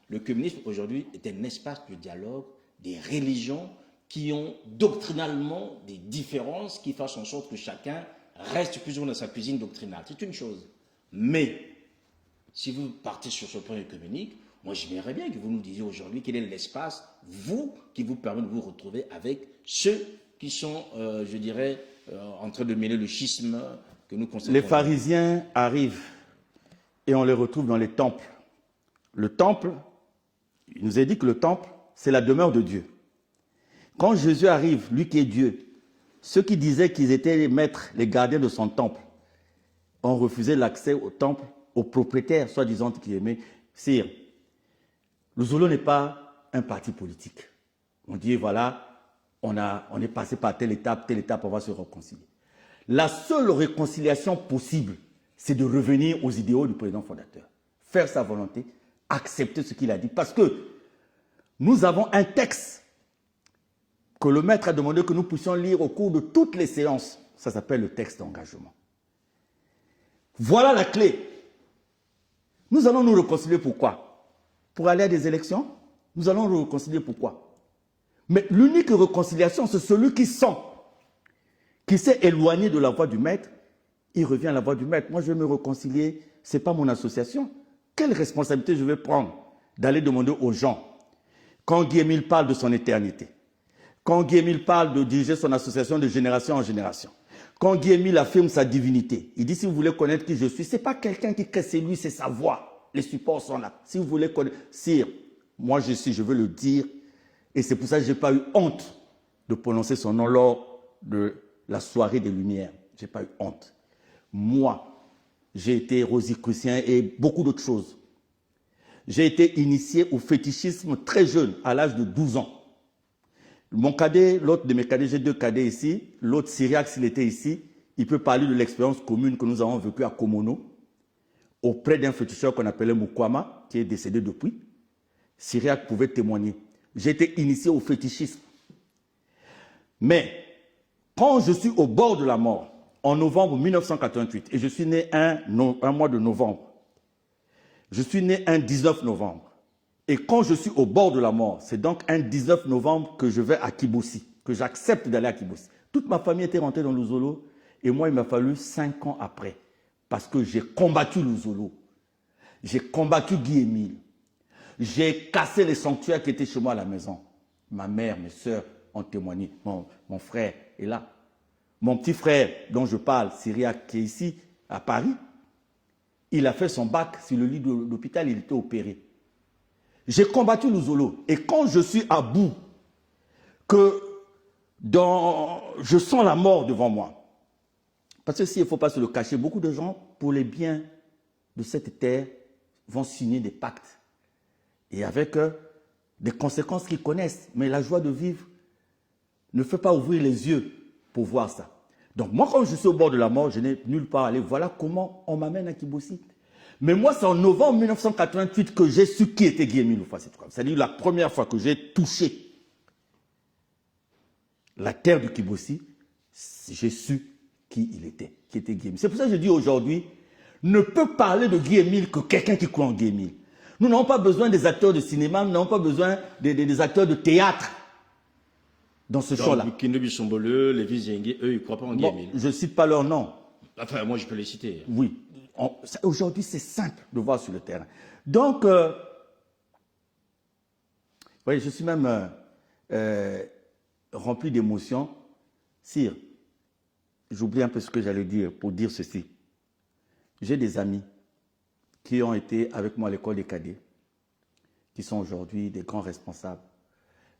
Le communisme aujourd'hui est un espace de dialogue des religions qui ont doctrinalement des différences qui fassent en sorte que chacun reste plus ou moins dans sa cuisine doctrinale. C'est une chose. Mais si vous partez sur ce plan écuménique, moi j'aimerais bien que vous nous disiez aujourd'hui quel est l'espace, vous, qui vous permet de vous retrouver avec ceux qui sont, je dirais, en train de mêler le schisme que nous constatons. Les pharisiens arrivent et on les retrouve dans les temples. Le temple, il nous est dit que le temple, c'est la demeure de Dieu. Quand Jésus arrive, lui qui est Dieu, ceux qui disaient qu'ils étaient les maîtres, les gardiens de son temple, ont refusé l'accès au temple aux propriétaires, soi-disant qui aimaient. Sire, le Zolo n'est pas un parti politique. On dit, voilà, on est passé par telle étape, on va se réconcilier. La seule réconciliation possible, c'est de revenir aux idéaux du président fondateur. Faire sa volonté, accepter ce qu'il a dit. Parce que nous avons un texte que le maître a demandé que nous puissions lire au cours de toutes les séances. Ça s'appelle le texte d'engagement. Voilà la clé. Nous allons nous réconcilier pourquoi? Pour aller à des élections? Nous allons nous réconcilier pourquoi? Mais l'unique réconciliation, c'est celui qui sent, qui s'est éloigné de la voie du maître, il revient à la voie du maître. Moi, je vais me réconcilier, ce n'est pas mon association. Quelle responsabilité je vais prendre d'aller demander aux gens, quand Guy Émile parle de son éternité, quand Guy Émile parle de diriger son association de génération en génération, quand Guy Émile affirme sa divinité, il dit si vous voulez connaître qui je suis, ce n'est pas quelqu'un qui crée, c'est lui, c'est sa voix. Les supports sont là. Si vous voulez connaître, sire, moi je suis, je veux le dire, et c'est pour ça que je n'ai pas eu honte de prononcer son nom lors de la soirée des Lumières. Je n'ai pas eu honte. Moi, j'ai été rosicrucien et beaucoup d'autres choses. J'ai été initié au fétichisme très jeune, à l'âge de 12 ans. Mon cadet, l'autre de mes cadets, j'ai 2 cadets ici, l'autre Syriaque, s'il était ici, il peut parler de l'expérience commune que nous avons vécue à Komono, auprès d'un féticheur qu'on appelait Mukwama, qui est décédé depuis. Syriaque pouvait témoigner. J'ai été initié au fétichisme. Mais, quand je suis au bord de la mort, en novembre 1988, et je suis né un mois de novembre, je suis né un 19 novembre, et quand je suis au bord de la mort, c'est donc un 19 novembre que je vais à Kibossi, que j'accepte d'aller à Kibossi. Toute ma famille était rentrée dans l'Ouzolo, et moi, il m'a fallu 5 ans après, parce que j'ai combattu l'Ouzolo, j'ai combattu Guy-Émile, j'ai cassé les sanctuaires qui étaient chez moi à la maison. Ma mère, mes soeurs ont témoigné, mon frère est là. Mon petit frère, dont je parle, Syriaque, qui est ici, à Paris, il a fait son bac sur le lit de l'hôpital, il était opéré. J'ai combattu l'Ouzolo. Et quand je suis à bout, que je sens la mort devant moi, parce que s'il ne faut pas se le cacher, beaucoup de gens, pour les biens de cette terre, vont signer des pactes. Et avec des conséquences qu'ils connaissent. Mais la joie de vivre ne fait pas ouvrir les yeux pour voir ça. Donc moi, quand je suis au bord de la mort, je n'ai nulle part à aller. Voilà comment on m'amène à Kibossi. Mais moi, c'est en novembre 1988 que j'ai su qui était Guy-Émile Houphouët-Boigny. C'est-à-dire la première fois que j'ai touché la terre de Kibossi, j'ai su qui il était, qui était Guy-Émile. C'est pour ça que je dis aujourd'hui, ne peut parler de Guy-Émile que quelqu'un qui croit en Guy-Émile. Nous n'avons pas besoin des acteurs de cinéma, nous n'avons pas besoin des acteurs de théâtre dans ce champ-là. Kinobi Sombole, Lévi Zengue, eux, ils ne croient pas en Guy-Émile. Je ne cite pas leur nom. Enfin, moi, je peux les citer. Oui. Aujourd'hui, c'est simple de voir sur le terrain. Donc, voyez, je suis même rempli d'émotions. Sire, j'oublie un peu ce que j'allais dire pour dire ceci. J'ai des amis qui ont été avec moi à l'école des cadets, qui sont aujourd'hui des grands responsables.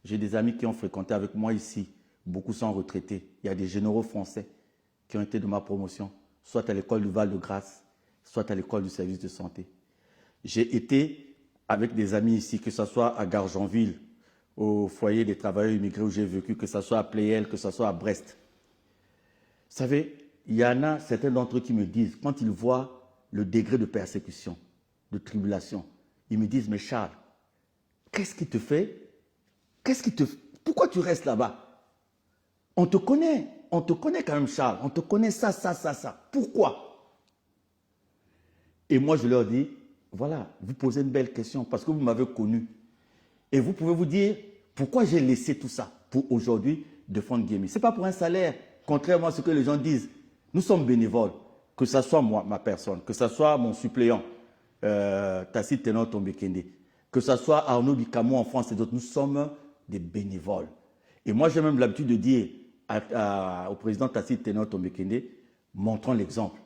J'ai des amis qui ont fréquenté avec moi ici. Beaucoup sont retraités. Il y a des généraux français qui ont été de ma promotion, soit à l'école du Val-de-Grâce, soit à l'école du service de santé. J'ai été avec des amis ici, que ce soit à Gargenville, au foyer des travailleurs immigrés où j'ai vécu, que ce soit à Pléiel, que ce soit à Brest. Vous savez, il y en a certains d'entre eux qui me disent, quand ils voient le degré de persécution, de tribulation, ils me disent, mais Charles, qu'est-ce qui te fait? Pourquoi tu restes là-bas? On te connaît quand même, Charles, on te connaît ça. Pourquoi? Et moi, je leur dis, voilà, vous posez une belle question parce que vous m'avez connu. Et vous pouvez vous dire, pourquoi j'ai laissé tout ça pour aujourd'hui défendre Guy-Émile? Ce n'est pas pour un salaire, contrairement à ce que les gens disent. Nous sommes bénévoles, que ce soit moi, ma personne, que ce soit mon suppléant, Tacite Ténor Tombekende, que ce soit Arnaud Bicamo en France et d'autres, nous sommes des bénévoles. Et moi, j'ai même l'habitude de dire au président Tacite Ténor Tombekende, montrons l'exemple.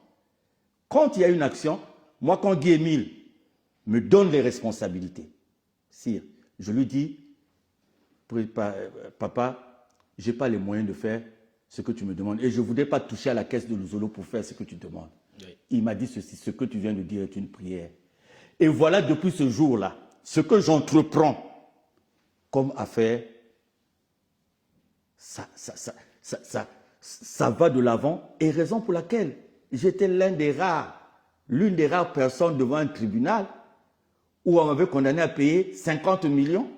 Quand il y a une action, moi, quand Guy-Émile me donne les responsabilités, sire, je lui dis, papa, je n'ai pas les moyens de faire ce que tu me demandes. Et je ne voudrais pas toucher à la caisse de l'Ouzolo pour faire ce que tu demandes. Oui. Il m'a dit ceci, ce que tu viens de dire est une prière. Et voilà, depuis ce jour-là, ce que j'entreprends comme affaire, ça va de l'avant. Et raison pour laquelle j'étais l'une des rares personnes devant un tribunal où on m'avait condamné à payer 50 millions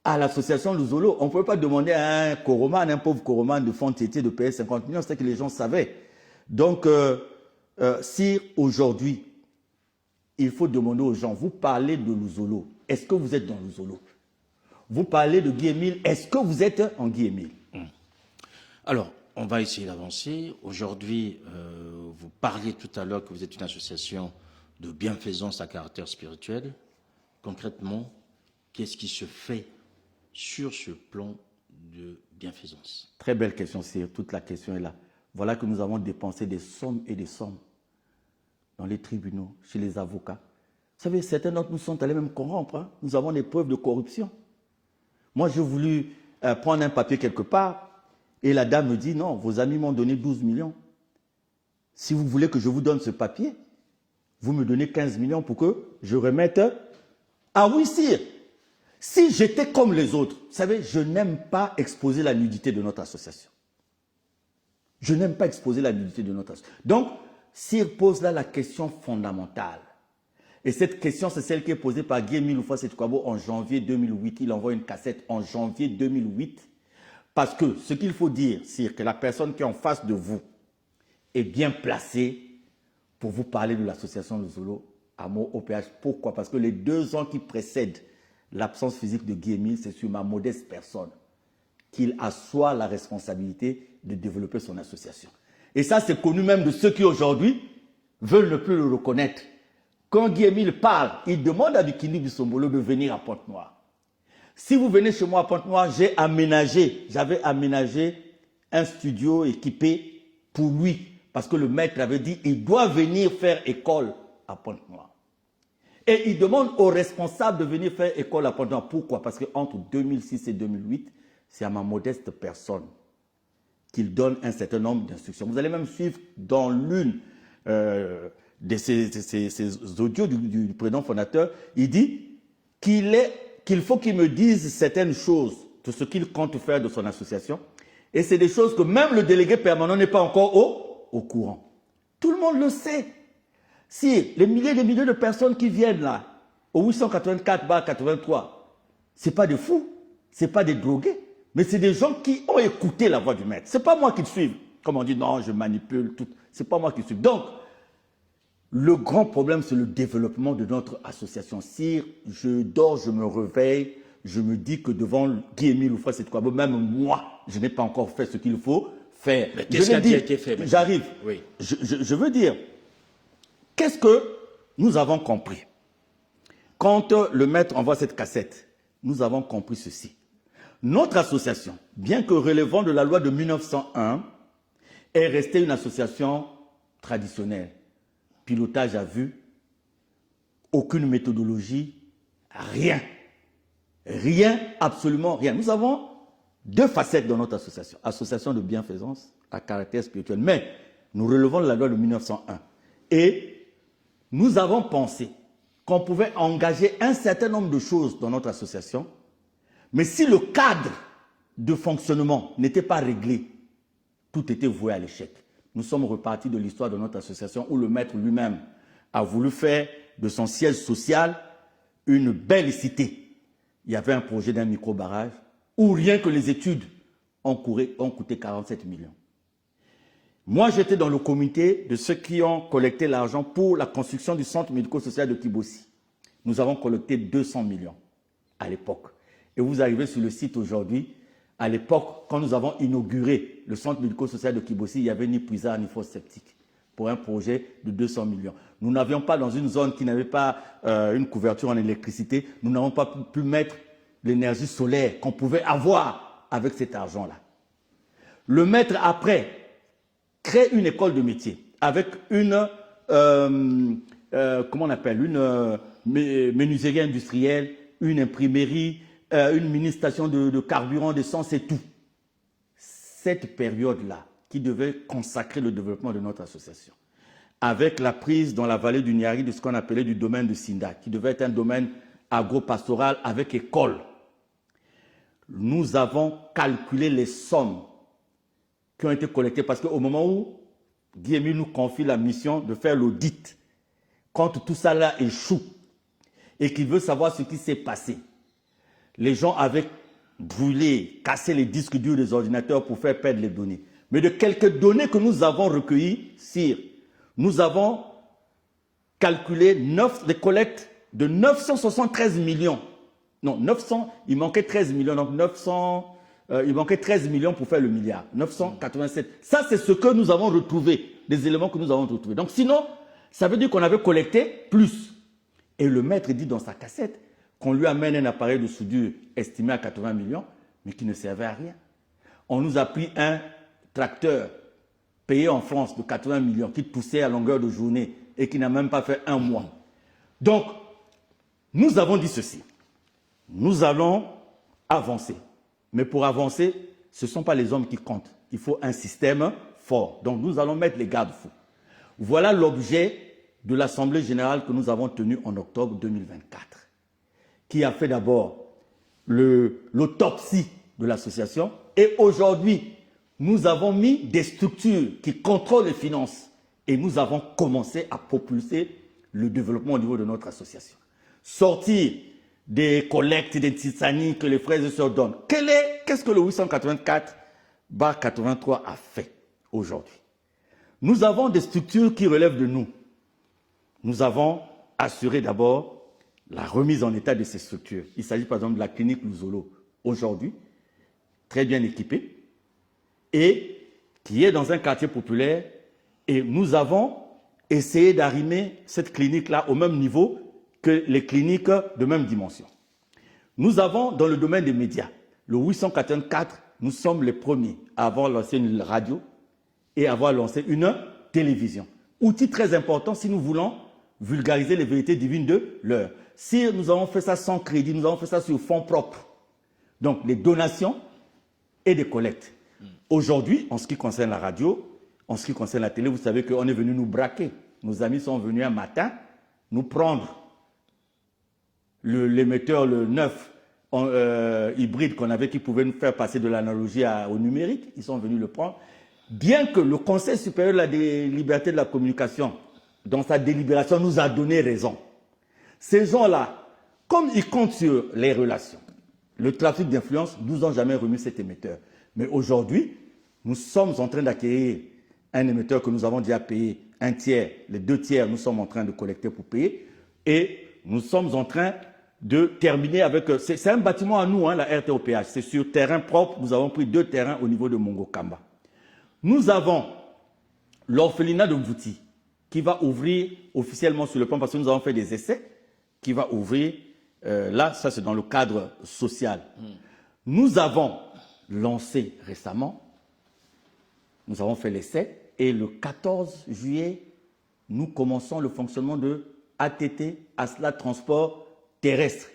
à l'association Luzolo. On ne pouvait pas demander à un Koroman, un pauvre Koroman de Fontiété de payer 50 millions, c'est que les gens savaient. Donc, si aujourd'hui, il faut demander aux gens, vous parlez de Luzolo, est-ce que vous êtes dans Luzolo? Vous parlez de Guy-Émile, est-ce que vous êtes en Guy-Émile? Alors, on va essayer d'avancer. Aujourd'hui, vous parliez tout à l'heure que vous êtes une association de bienfaisance à caractère spirituel. Concrètement, qu'est-ce qui se fait sur ce plan de bienfaisance? Très belle question, Sire. Toute la question est là. Voilà que nous avons dépensé des sommes et des sommes dans les tribunaux, chez les avocats. Vous savez, certains d'entre nous sont allés même corrompre. Hein. Nous avons des preuves de corruption. Moi, j'ai voulu prendre un papier quelque part et la dame me dit, non, vos amis m'ont donné 12 millions. si vous voulez que je vous donne ce papier, vous me donnez 15 millions pour que je remette. Ah oui, sire. Si j'étais comme les autres, vous savez, je n'aime pas exposer la nudité de notre association. Je n'aime pas exposer la nudité de notre association. Donc, sire pose là la question fondamentale. Et cette question, c'est celle qui est posée par Guy-Émile Houphouët-Boigny en janvier 2008. Il envoie une cassette en janvier 2008. Parce que ce qu'il faut dire, c'est que la personne qui est en face de vous est bien placée pour vous parler de l'association de Zolo Amo OPH. Pourquoi? Parce que les 2 ans qui précèdent l'absence physique de Guy-Émile, c'est sur ma modeste personne qu'il assoit la responsabilité de développer son association. Et ça, c'est connu même de ceux qui aujourd'hui veulent ne plus le reconnaître. Quand Guy-Émile parle, il demande à Bikini Bissombolo de venir à Pointe-Noire. Si vous venez chez moi à Pointe-Noire, j'avais aménagé un studio équipé pour lui. Parce que le maître avait dit, il doit venir faire école à Pointe-Noire. Et il demande aux responsables de venir faire école à Pointe-Noire. Pourquoi? Parce qu'entre 2006 et 2008, c'est à ma modeste personne qu'il donne un certain nombre d'instructions. Vous allez même suivre dans l'une de ces audios du président fondateur, il dit qu'il faut qu'il me dise certaines choses de ce qu'il compte faire de son association. Et c'est des choses que même le délégué permanent n'est pas encore au courant. Tout le monde le sait. Si les milliers et des milliers de personnes qui viennent là, au 884-83, ce n'est pas des fous, ce n'est pas des drogués, mais c'est des gens qui ont écouté la voix du maître. Ce n'est pas moi qui le suis. Comme on dit, non, je manipule tout. Ce n'est pas moi qui le suis. Donc, le grand problème, c'est le développement de notre association. Si je dors, je me réveille, je me dis que devant Guy-Émile Houphouët-Boigny, même moi, je n'ai pas encore fait ce qu'il faut faire. Mais qu'est-ce qui a été fait? J'arrive. Oui. Je veux dire, qu'est-ce que nous avons compris? Quand le maître envoie cette cassette, nous avons compris ceci. Notre association, bien que relevant de la loi de 1901, est restée une association traditionnelle. Pilotage à vue, aucune méthodologie, rien. Rien, absolument rien. Nous avons 2 facettes dans notre association. Association de bienfaisance à caractère spirituel. Mais nous relevons de la loi de 1901. Et nous avons pensé qu'on pouvait engager un certain nombre de choses dans notre association. Mais si le cadre de fonctionnement n'était pas réglé, tout était voué à l'échec. Nous sommes repartis de l'histoire de notre association où le maître lui-même a voulu faire de son siège social une belle cité. Il y avait un projet d'un micro-barrage où rien que les études ont coûté 47 millions. Moi, j'étais dans le comité de ceux qui ont collecté l'argent pour la construction du centre médico-social de Kibossi. Nous avons collecté 200 millions à l'époque. Et vous arrivez sur le site aujourd'hui. À l'époque, quand nous avons inauguré le centre médico-social de Kibossi, il n'y avait ni puisard ni fosse septique pour un projet de 200 millions. Nous n'avions pas, dans une zone qui n'avait pas une couverture en électricité, nous n'avons pas pu mettre l'énergie solaire qu'on pouvait avoir avec cet argent-là. Le maître, après, crée une école de métier avec une, comment on appelle, une menuiserie industrielle, une imprimerie, une mini-station de carburant, d'essence et tout. Cette période-là, qui devait consacrer le développement de notre association, avec la prise dans la vallée du Niari de ce qu'on appelait du domaine de Sinda, qui devait être un domaine agro-pastoral avec école, nous avons calculé les sommes qui ont été collectées parce qu'au moment où Guy-Émile nous confie la mission de faire l'audit, quand tout ça là échoue et qu'il veut savoir ce qui s'est passé, les gens avaient brûlé, cassé les disques durs des ordinateurs pour faire perdre les données. Mais de quelques données que nous avons recueillies, sire, nous avons calculé des collectes de 973 millions. Non, 900, il manquait 13 millions, donc 900, il manquait 13 millions pour faire le milliard. 987. Ça, c'est ce que nous avons retrouvé, des éléments que nous avons retrouvés. Donc sinon, ça veut dire qu'on avait collecté plus. Et le maître dit dans sa cassette qu'on lui amène un appareil de soudure estimé à 80 millions, mais qui ne servait à rien. On nous a pris un tracteur payé en France de 80 millions qui poussait à longueur de journée et qui n'a même pas fait un mois. Donc, nous avons dit ceci. Nous allons avancer. Mais pour avancer, ce ne sont pas les hommes qui comptent. Il faut un système fort. Donc, nous allons mettre les garde-fous. Voilà l'objet de l'Assemblée générale que nous avons tenue en octobre 2024, qui a fait d'abord l'autopsie de l'association. Et aujourd'hui, nous avons mis des structures qui contrôlent les finances et nous avons commencé à propulser le développement au niveau de notre association. Sortir des collectes, des tisanies que les frères et sœurs donnent. Qu'est-ce que le 884/83 a fait aujourd'hui? Nous avons des structures qui relèvent de nous. Nous avons assuré d'abord la remise en état de ces structures. Il s'agit par exemple de la clinique Luzolo, aujourd'hui, très bien équipée, et qui est dans un quartier populaire. Et nous avons essayé d'arrimer cette clinique-là au même niveau que les cliniques de même dimension. Nous avons, dans le domaine des médias, le 884, nous sommes les premiers à avoir lancé une radio et à avoir lancé une télévision. Outil très important si nous voulons vulgariser les vérités divines de l'heure. Si nous avons fait ça sans crédit, nous avons fait ça sur fonds propres. Donc, des donations et des collectes. Aujourd'hui, en ce qui concerne la radio, en ce qui concerne la télé, vous savez qu'on est venu nous braquer. Nos amis sont venus un matin nous prendre l'émetteur, le 9 hybride qu'on avait, qui pouvait nous faire passer de l'analogie au numérique. Ils sont venus le prendre. Bien que le Conseil supérieur de la liberté de la communication, dans sa délibération, nous a donné raison. Ces gens-là, comme ils comptent sur les relations, le trafic d'influence, nous n'ont jamais remis cet émetteur. Mais aujourd'hui, nous sommes en train d'acquérir un émetteur que nous avons déjà payé un tiers. Les 2 tiers, nous sommes en train de collecter pour payer. Et nous sommes en train de terminer avec... C'est un bâtiment à nous, hein, la RTOPH. C'est sur terrain propre. Nous avons pris 2 terrains au niveau de Mongokamba. Nous avons l'orphelinat de Mvouti, qui va ouvrir officiellement sur le plan, parce que nous avons fait des essais, qui va ouvrir, là, ça c'est dans le cadre social. Nous avons lancé récemment, nous avons fait l'essai, et le 14 juillet, nous commençons le fonctionnement de ATT, Asla Transport Terrestre.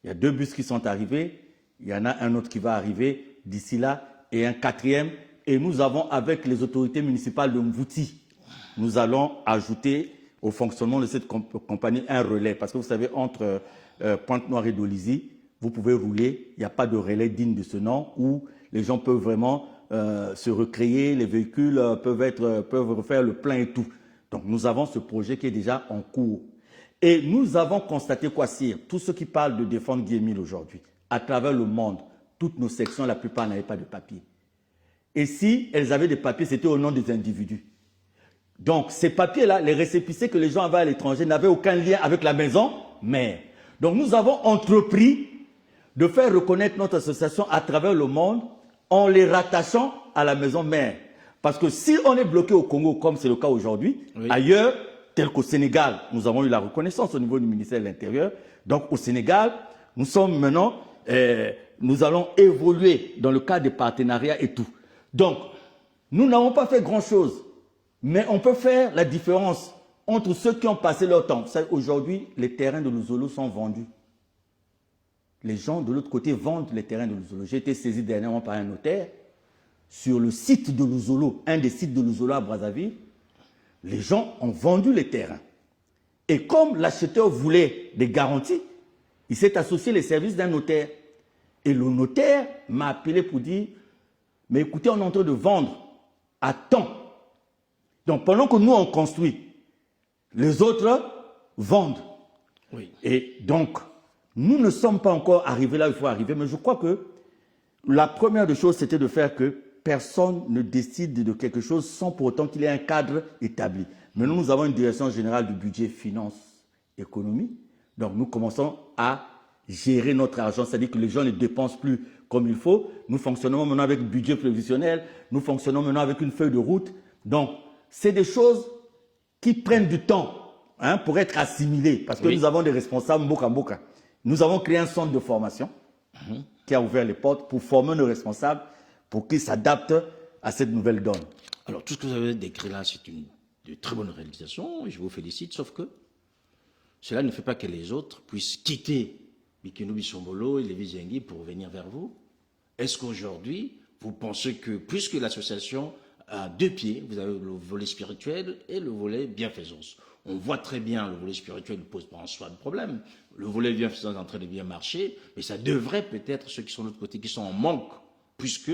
Il y a 2 bus qui sont arrivés, il y en a un autre qui va arriver d'ici là, et un 4e, et nous avons, avec les autorités municipales de Mvouti, nous allons ajouter au fonctionnement de cette compagnie un relais. Parce que vous savez, entre Pointe-Noire et Dolisie, vous pouvez rouler, il n'y a pas de relais digne de ce nom, où les gens peuvent vraiment se recréer, les véhicules peuvent refaire le plein et tout. Donc nous avons ce projet qui est déjà en cours. Et nous avons constaté quoi, sire? Tous ceux qui parlent de défendre Guy Émile aujourd'hui, à travers le monde, toutes nos sections, la plupart n'avaient pas de papier. Et si elles avaient des papiers, c'était au nom des individus. Donc, ces papiers-là, les récépissés que les gens avaient à l'étranger n'avaient aucun lien avec la maison mère. Donc, nous avons entrepris de faire reconnaître notre association à travers le monde en les rattachant à la maison mère. Parce que si on est bloqué au Congo, comme c'est le cas aujourd'hui, oui, ailleurs, tel qu'au Sénégal, nous avons eu la reconnaissance au niveau du ministère de l'Intérieur. Donc, au Sénégal, nous sommes maintenant, nous allons évoluer dans le cadre des partenariats et tout. Donc, nous n'avons pas fait grand-chose, mais on peut faire la différence entre ceux qui ont passé leur temps. Aujourd'hui, les terrains de Luzolo sont vendus. Les gens de l'autre côté vendent les terrains de Luzolo. J'ai été saisi dernièrement par un notaire sur le site de Luzolo, un des sites de Luzolo à Brazzaville. Les gens ont vendu les terrains. Et comme l'acheteur voulait des garanties, il s'est associé les services d'un notaire. Et le notaire m'a appelé pour dire: mais écoutez, on est en train de vendre à temps. Donc, pendant que nous, on construit, les autres vendent. Oui. Et donc, nous ne sommes pas encore arrivés là où il faut arriver, mais je crois que la première des choses, c'était de faire que personne ne décide de quelque chose sans pour autant qu'il y ait un cadre établi. Maintenant, nous avons une direction générale du budget, finance, économie. Donc, nous commençons à gérer notre argent, c'est-à-dire que les gens ne dépensent plus comme il faut. Nous fonctionnons maintenant avec budget prévisionnel, nous fonctionnons maintenant avec une feuille de route. Donc, c'est des choses qui prennent du temps, hein, pour être assimilées, parce que oui, nous avons des responsables Mboka Mboka. Nous avons créé un centre de formation qui a ouvert les portes pour former nos responsables pour qu'ils s'adaptent à cette nouvelle donne. Alors, tout ce que vous avez décrit là, c'est une de très bonne réalisation, et je vous félicite, sauf que cela ne fait pas que les autres puissent quitter Bikeno Bisombolo et Lévi Zengi pour venir vers vous. Est-ce qu'aujourd'hui, vous pensez que, puisque l'association à deux pieds. Vous avez le volet spirituel et le volet bienfaisance. On voit très bien le volet spirituel ne pose pas en soi de problème. Le volet bienfaisance est en train de bien marcher, mais ça devrait peut-être ceux qui sont de l'autre côté, qui sont en manque, puisque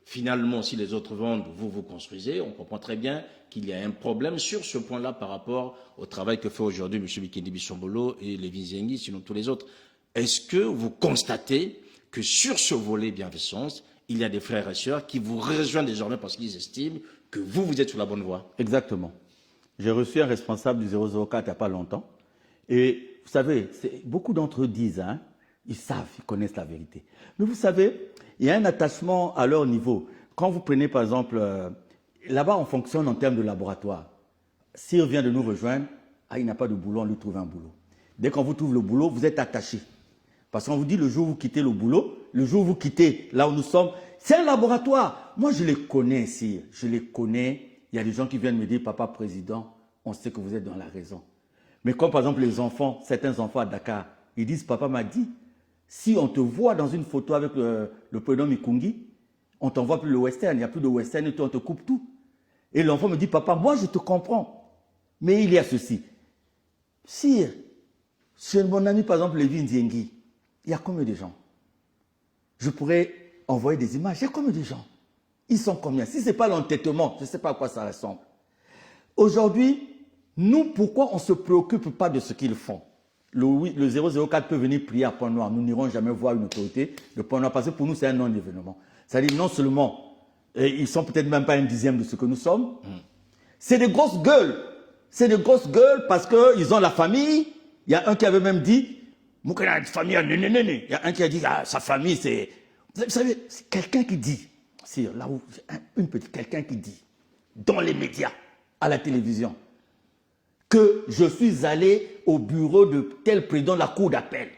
finalement, si les autres vendent, vous construisez. On comprend très bien qu'il y a un problème sur ce point-là par rapport au travail que fait aujourd'hui M. Bikendi Bissombolo et Lévin Zengi, sinon tous les autres. Est-ce que vous constatez que sur ce volet bienfaisance, il y a des frères et sœurs qui vous rejoignent désormais parce qu'ils estiment que vous êtes sur la bonne voie? Exactement. J'ai reçu un responsable du 004 il n'y a pas longtemps. Et vous savez, beaucoup d'entre eux disent, hein, ils savent, ils connaissent la vérité. Mais vous savez, il y a un attachement à leur niveau. Quand vous prenez par exemple, là-bas on fonctionne en termes de laboratoire. S'il vient de nous rejoindre, il n'a pas de boulot, on lui trouve un boulot. Dès qu'on vous trouve le boulot, vous êtes attaché. Parce qu'on vous dit le jour où vous quittez le boulot, le jour où vous quittez là où nous sommes, c'est un laboratoire. Moi je les connais ici, je les connais. Il y a des gens qui viennent me dire, papa président, on sait que vous êtes dans la raison. Mais comme par exemple les enfants, certains enfants à Dakar, ils disent, papa m'a dit, si on te voit dans une photo avec le prénom Mikungi, on t'envoie plus le western, il n'y a plus de western et toi on te coupe tout. Et l'enfant me dit, papa, moi je te comprends, mais il y a ceci. Sire, chez mon ami par exemple Lévin Zengi, il y a combien de gens? Je pourrais envoyer des images, il y a combien de gens? Ils sont combien? Si ce n'est pas l'entêtement, je ne sais pas à quoi ça ressemble. Aujourd'hui, nous, pourquoi on ne se préoccupe pas de ce qu'ils font? Le 004 peut venir prier à Point-Noir. Nous n'irons jamais voir une autorité de Point-Noir parce que pour nous, c'est un non-événement. C'est-à-dire, non seulement, ils sont peut-être même pas un dixième de ce que nous sommes, c'est des grosses gueules. C'est des grosses gueules parce qu'ils ont la famille. Il y a un qui avait même dit, Moukena a une famille à nénénéné. Il y a un qui a dit, ah, sa famille, c'est... Vous savez, c'est quelqu'un qui dit, c'est là où, quelqu'un qui dit, dans les médias, à la télévision, que je suis allé au bureau de tel président de la cour d'appel.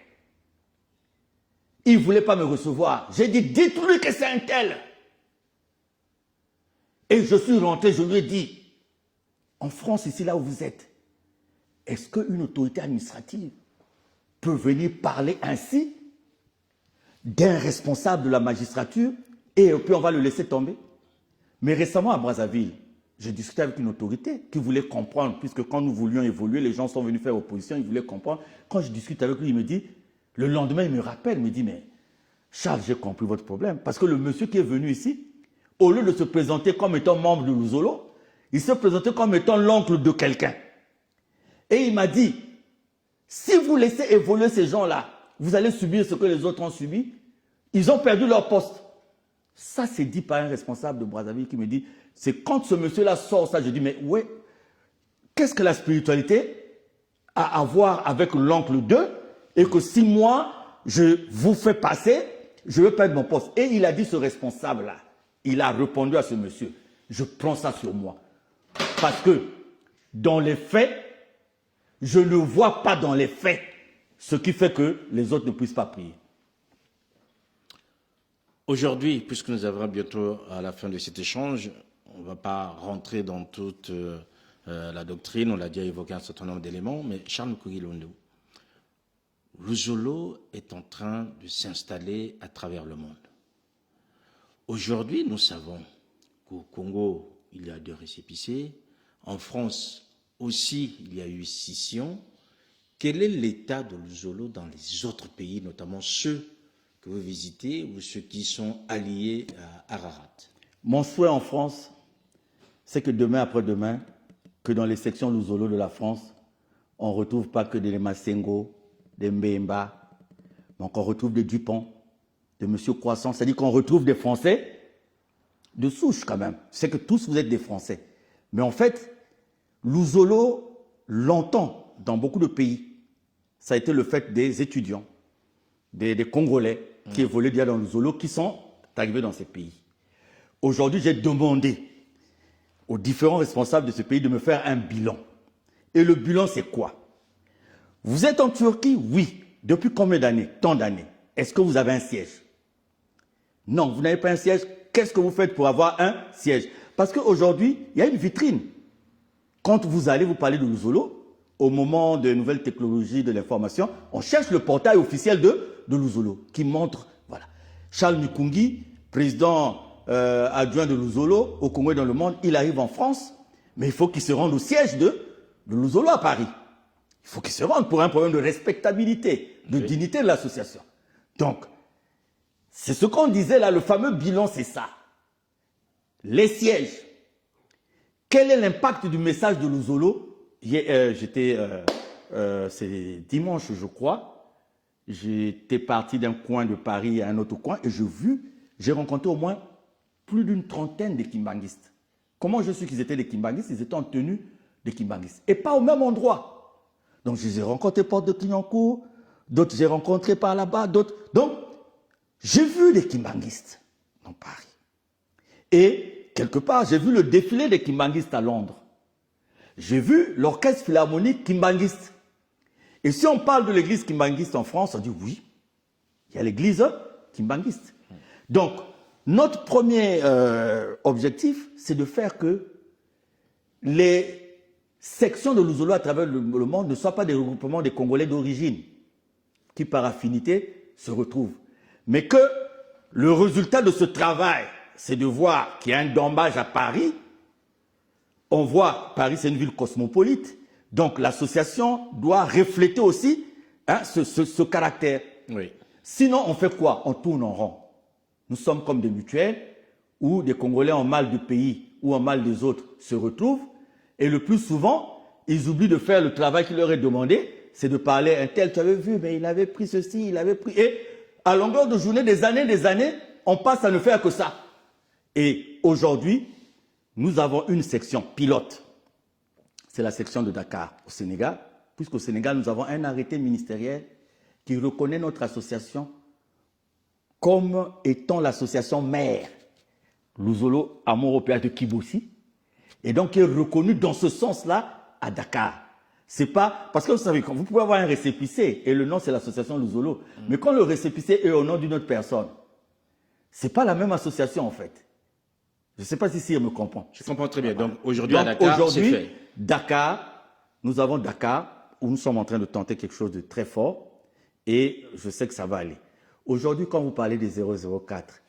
Il ne voulait pas me recevoir. J'ai dit, dites-lui que c'est un tel. Et je suis rentré, je lui ai dit, en France, ici, là où vous êtes, est-ce qu'une autorité administrative peut venir parler ainsi d'un responsable de la magistrature et puis on va le laisser tomber? Mais récemment à Brazzaville, j'ai discuté avec une autorité qui voulait comprendre, puisque quand nous voulions évoluer, les gens sont venus faire opposition, ils voulaient comprendre. Quand je discute avec lui, il me dit, le lendemain, il me rappelle, il me dit, mais Charles, j'ai compris votre problème. Parce que le monsieur qui est venu ici, au lieu de se présenter comme étant membre de Luzolo, il se présentait comme étant l'oncle de quelqu'un. Et il m'a dit, si vous laissez évoluer ces gens-là, vous allez subir ce que les autres ont subi. Ils ont perdu leur poste. Ça, c'est dit par un responsable de Brazzaville qui me dit, c'est quand ce monsieur-là sort ça, je dis, mais ouais, qu'est-ce que la spiritualité a à voir avec l'oncle 2 et que si moi, je vous fais passer, je vais perdre mon poste. Et il a dit, ce responsable-là, il a répondu à ce monsieur, je prends ça sur moi. Parce que dans les faits, je ne vois pas dans les faits ce qui fait que les autres ne puissent pas prier. Aujourd'hui, puisque nous arrivons bientôt à la fin de cet échange, on ne va pas rentrer dans toute la doctrine, on l'a déjà évoqué un certain nombre d'éléments, mais Charles Nkogi-Londo, Luzolo est en train de s'installer à travers le monde. Aujourd'hui, nous savons qu'au Congo, il y a 2 récépissés, en France aussi, il y a eu scission. Quel est l'état de Luzolo dans les autres pays, notamment ceux que vous visitez ou ceux qui sont alliés à Ararat? Mon souhait en France, c'est que demain après-demain, que dans les sections Luzolo de la France, on ne retrouve pas que des Massengo, des Mbemba, mais qu'on retrouve des Dupont, de M. Croissant, c'est-à-dire qu'on retrouve des Français de souche quand même. C'est que tous vous êtes des Français. Mais en fait, Luzolo, longtemps, dans beaucoup de pays, ça a été le fait des étudiants, des Congolais qui évoluaient déjà dans Luzolo, qui sont arrivés dans ces pays. Aujourd'hui, j'ai demandé aux différents responsables de ce pays de me faire un bilan. Et le bilan, c'est quoi? Vous êtes en Turquie? Oui. Depuis combien d'années? Tant d'années. Est-ce que vous avez un siège? Non, vous n'avez pas un siège. Qu'est-ce que vous faites pour avoir un siège? Parce qu'aujourd'hui, il y a une vitrine. Quand vous allez vous parler de Luzolo, au moment des nouvelles technologies de l'information, on cherche le portail officiel de Luzolo qui montre, voilà, Charles Mikungi, président adjoint de Luzolo au Congo et dans le monde, il arrive en France, mais il faut qu'il se rende au siège de Luzolo à Paris. Il faut qu'il se rende pour un problème de respectabilité, de dignité de l'association. Donc, c'est ce qu'on disait là, le fameux bilan, c'est ça. Les sièges. Quel est l'impact du message de Luzolo? C'est dimanche, je crois. J'étais parti d'un coin de Paris à un autre coin et j'ai rencontré au moins plus d'une trentaine de kimbanguistes. Comment je sais qu'ils étaient des kimbanguistes? Ils étaient en tenue de kimbanguistes. Et pas au même endroit. Donc, je les ai rencontrés porte de Clignancourt, d'autres j'ai rencontrés par là-bas, d'autres. Donc, j'ai vu des kimbanguistes dans Paris. Et, quelque part, j'ai vu le défilé des kimbanguistes à Londres. J'ai vu l'orchestre philharmonique kimbanguiste. Et si on parle de l'église kimbanguiste en France, on dit oui, il y a l'église kimbanguiste. Donc, notre premier objectif, c'est de faire que les sections de Luzolo à travers le monde ne soient pas des regroupements des Congolais d'origine qui, par affinité, se retrouvent. Mais que le résultat de ce travail, c'est de voir qu'il y a un dommage à Paris. On voit, Paris, c'est une ville cosmopolite. Donc, l'association doit refléter aussi ce caractère. Oui. Sinon, on fait quoi? On tourne en rond. Nous sommes comme des mutuelles où des Congolais en mal du pays ou en mal des autres se retrouvent. Et le plus souvent, ils oublient de faire le travail qui leur est demandé. C'est de parler, un tel, tu avais vu, mais il avait pris ceci, il avait pris... Et à longueur de journée, des années, on passe à ne faire que ça. Et aujourd'hui, nous avons une section pilote. C'est la section de Dakar au Sénégal, puisqu'au Sénégal, nous avons un arrêté ministériel qui reconnaît notre association comme étant l'association mère Luzolo Amour Européen de Kibossi, et donc qui est reconnue dans ce sens-là à Dakar. C'est pas parce que vous savez, vous pouvez avoir un récépissé et le nom c'est l'association Luzolo, mais quand le récépissé est au nom d'une autre personne, c'est pas la même association en fait. Je ne sais pas si Cyr me comprend. Je comprends très bien. Donc aujourd'hui à Dakar, c'est fait. Dakar, nous avons Dakar où nous sommes en train de tenter quelque chose de très fort et je sais que ça va aller. Aujourd'hui, quand vous parlez des 004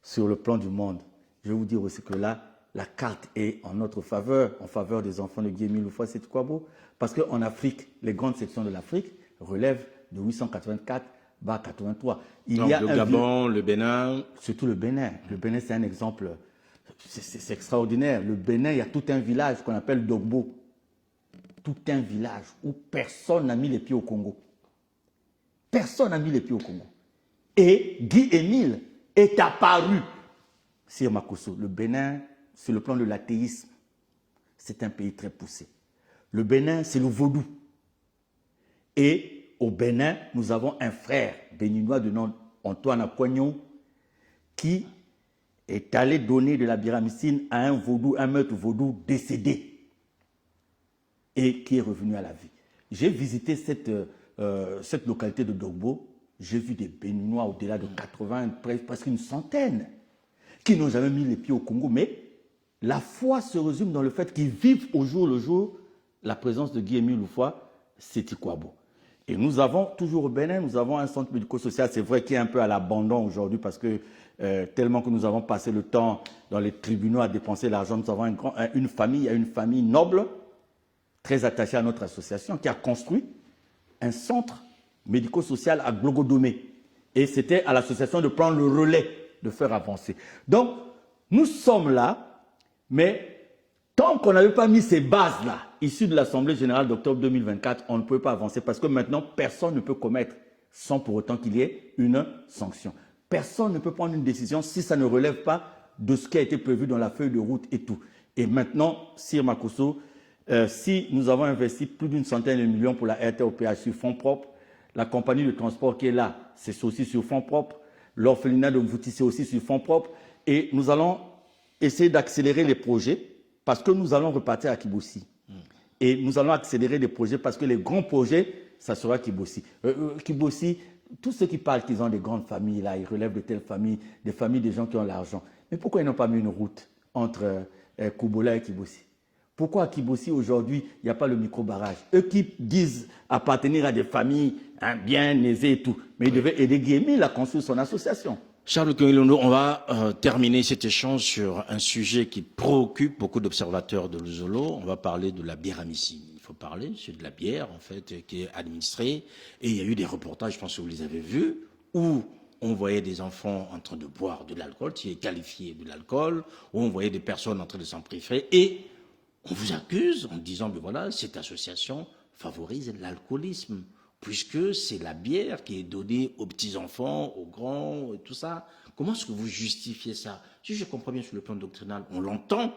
sur le plan du monde, je vais vous dire aussi que là, la carte est en notre faveur, en faveur des enfants de Guy Émile Loufoua Sétou-Kouabo, parce qu'en Afrique, les grandes sections de l'Afrique relèvent de 884-83. Donc le Gabon, le Bénin. Surtout le Bénin. Le Bénin, c'est un exemple, c'est extraordinaire. Le Bénin, il y a tout un village qu'on appelle Dogbo. Tout un village où personne n'a mis les pieds au Congo. Personne n'a mis les pieds au Congo. Et Guy Émile est apparu. Sir Makosso, le Bénin, sur le plan de l'athéisme, c'est un pays très poussé. Le Bénin, c'est le vaudou. Et au Bénin, nous avons un frère béninois de nom Antoine Apoignon qui est allé donner de la biramycine à un vaudou, un maître vaudou décédé et qui est revenu à la vie. J'ai visité cette localité de Dogbo. J'ai vu des Béninois au-delà de 80, presque une centaine, qui n'ont jamais mis les pieds au Congo. Mais la foi se résume dans le fait qu'ils vivent au jour le jour la présence de Guy Émile Loufoua Sétou-Kouabo. Et nous avons, toujours au Bénin, nous avons un centre médico-social, c'est vrai qu'il est un peu à l'abandon aujourd'hui parce que tellement que nous avons passé le temps dans les tribunaux à dépenser l'argent, nous avons une famille noble, très attachée à notre association, qui a construit un centre médico-social à Glogodomé. Et c'était à l'association de prendre le relais, de faire avancer. Donc, nous sommes là, mais tant qu'on n'avait pas mis ces bases-là, issues de l'Assemblée générale d'octobre 2024, on ne peut pas avancer parce que maintenant, personne ne peut commettre sans pour autant qu'il y ait une sanction. Personne ne peut prendre une décision si ça ne relève pas de ce qui a été prévu dans la feuille de route et tout. Et maintenant, Sir Makosso, si nous avons investi plus d'une centaine de millions pour la RTOPH sur fonds propres, la compagnie de transport qui est là, c'est aussi sur fonds propres, l'orphelinat de Mvouti, c'est aussi sur fonds propres, et nous allons essayer d'accélérer les projets parce que nous allons repartir à Kibossi. Et nous allons accélérer les projets parce que les grands projets, ça sera Kibossi. Kibossi, tous ceux qui parlent qu'ils ont des grandes familles, là, ils relèvent de telles familles, des familles des gens qui ont l'argent. Mais pourquoi ils n'ont pas mis une route entre Koubola et Kibossi? Pourquoi à Kibossi, aujourd'hui, il n'y a pas le micro-barrage? Eux qui disent appartenir à des familles bien aisées et tout, mais ils devaient aider Guy Émile à construire son association. Charles Kouilondo, on va terminer cet échange sur un sujet qui préoccupe beaucoup d'observateurs de l'Uzolo. On va parler de la biéramicine. Il faut parler, c'est de la bière, en fait, qui est administrée. Et il y a eu des reportages, je pense que vous les avez vus, où on voyait des enfants en train de boire de l'alcool, qui est qualifié de l'alcool, où on voyait des personnes en train de s'en préférer. Et on vous accuse en disant, ben voilà, cette association favorise l'alcoolisme, puisque c'est la bière qui est donnée aux petits-enfants, aux grands, et tout ça. Comment est-ce que vous justifiez ça? Si je comprends bien sur le plan doctrinal, on l'entend,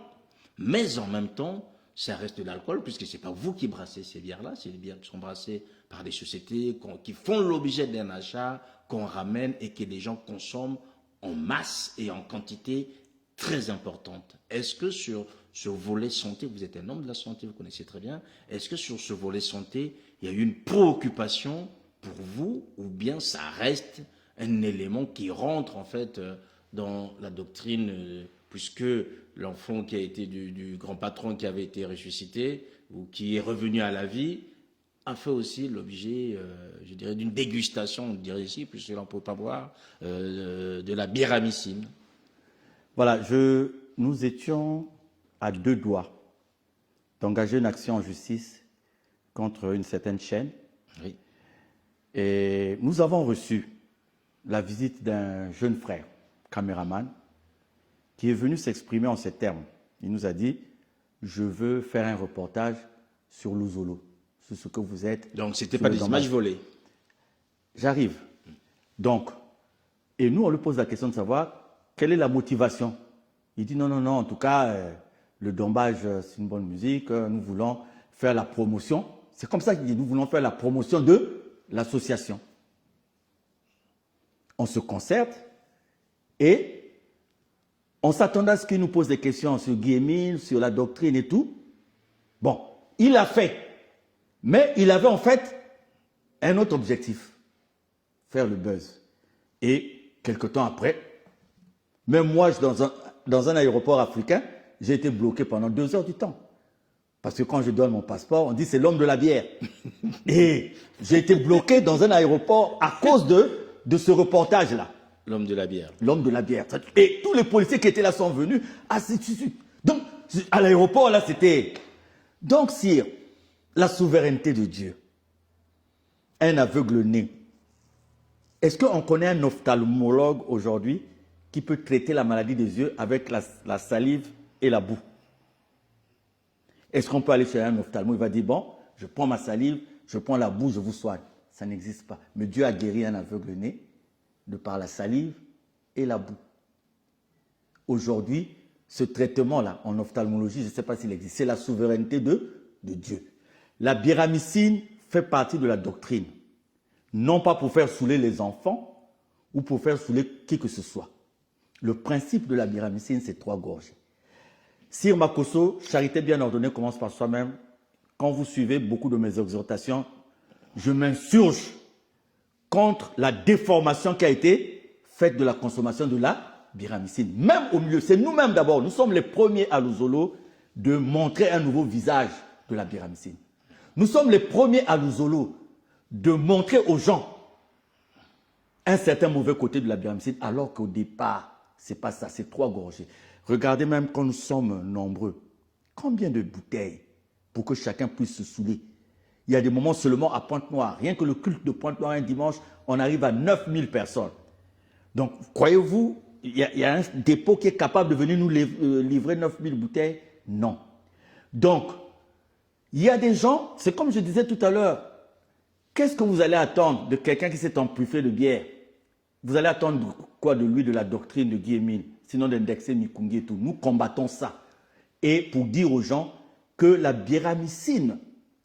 mais en même temps, ça reste de l'alcool, puisque ce n'est pas vous qui brassez ces bières-là, c'est des bières qui sont brassées par des sociétés qui font l'objet d'un achat, qu'on ramène et que les gens consomment en masse et en quantité très importante. Est-ce que sur ce volet santé, vous êtes un homme de la santé, vous connaissez très bien, est-ce que sur ce volet santé, il y a eu une préoccupation pour vous, ou bien ça reste un élément qui rentre en fait dans la doctrine, puisque l'enfant qui a été du grand patron qui avait été ressuscité, ou qui est revenu à la vie, a fait aussi l'objet, je dirais, d'une dégustation, on dirait ici, puisque l'on ne peut pas boire, de la biéramicine. Voilà, nous étions à 2 doigts d'engager une action en justice contre une certaine chaîne. Oui. Et nous avons reçu la visite d'un jeune frère, caméraman, qui est venu s'exprimer en ces termes. Il nous a dit, je veux faire un reportage sur l'Uzolo, sur ce que vous êtes. Donc, ce n'était pas des images volées. J'arrive. Donc, et nous, on lui pose la question de savoir quelle est la motivation. Il dit non, non, non, en tout cas, le Dombage, c'est une bonne musique, nous voulons faire la promotion. C'est comme ça qu'il dit, nous voulons faire la promotion de l'association. On se concerte et on s'attendait à ce qu'il nous pose des questions sur Guy Émile, sur la doctrine et tout. Bon, il l'a fait. Mais il avait en fait un autre objectif, faire le buzz. Et quelque temps après, même moi, dans un aéroport africain, j'ai été bloqué pendant 2 heures du temps. Parce que quand je donne mon passeport, on dit c'est l'homme de la bière. Et j'ai été bloqué dans un aéroport à cause de ce reportage-là. L'homme de la bière. L'homme de la bière. Et tous les policiers qui étaient là sont venus. Donc, à l'aéroport, là, c'était... Donc, sire, la souveraineté de Dieu, un aveugle-né. Est-ce qu'on connaît un ophtalmologue aujourd'hui qui peut traiter la maladie des yeux avec la salive et la boue? Est-ce qu'on peut aller chez un ophtalmo? Il va dire, bon, je prends ma salive, je prends la boue, je vous soigne. Ça n'existe pas. Mais Dieu a guéri un aveugle-né de par la salive et la boue. Aujourd'hui, ce traitement-là, en ophtalmologie, je ne sais pas s'il existe, c'est la souveraineté de Dieu. La biéramicine fait partie de la doctrine. Non pas pour faire saouler les enfants ou pour faire saouler qui que ce soit. Le principe de la biéramicine, c'est 3 gorgées. Sire Makosso, charité bien ordonnée commence par soi-même. Quand vous suivez beaucoup de mes exhortations, je m'insurge contre la déformation qui a été faite de la consommation de la biéramicine. Même au milieu, c'est nous-mêmes d'abord, nous sommes les premiers à l'Uzolo de montrer un nouveau visage de la biéramicine. Nous sommes les premiers à l'Uzolo de montrer aux gens un certain mauvais côté de la biéramicine, alors qu'au départ, ce n'est pas ça, c'est 3 gorgées. Regardez même quand nous sommes nombreux, combien de bouteilles pour que chacun puisse se saouler. Il y a des moments seulement à Pointe-Noire. Rien que le culte de Pointe-Noire un dimanche, on arrive à 9000 personnes. Donc, croyez-vous, il y a un dépôt qui est capable de venir nous livrer 9000 bouteilles? Non. Donc, il y a des gens, c'est comme je disais tout à l'heure, qu'est-ce que vous allez attendre de quelqu'un qui s'est empuffé de bière? Vous allez attendre quoi de lui, de la doctrine de Guy Émile, sinon d'indexer Mikungi et tout? Nous combattons ça. Et pour dire aux gens que la biéramicine,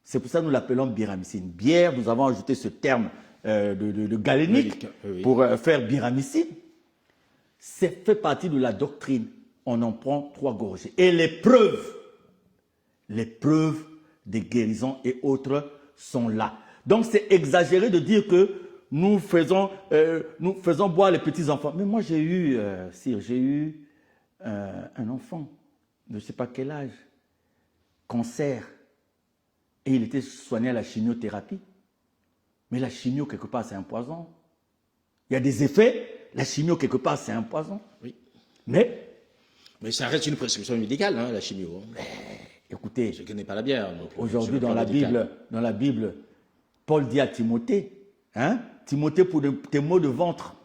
c'est pour ça que nous l'appelons biéramicine. Bière, nous avons ajouté ce terme de galénique pour faire biéramicine. C'est fait partie de la doctrine. On en prend 3 gorgées. Et les preuves des guérisons et autres sont là. Donc c'est exagéré de dire que nous faisons boire les petits-enfants. Mais moi j'ai eu, un enfant de je ne sais pas quel âge, cancer, et il était soigné à la chimiothérapie. Mais la chimio, quelque part, c'est un poison. Il y a des effets la chimio, quelque part, c'est un poison. Oui. Mais, ça reste une prescription médicale, hein, la chimio. écoutez, Ce qui n'est pas la bière. aujourd'hui, dans la Bible, Paul dit à Timothée, hein, Timothée, pour tes maux de ventre,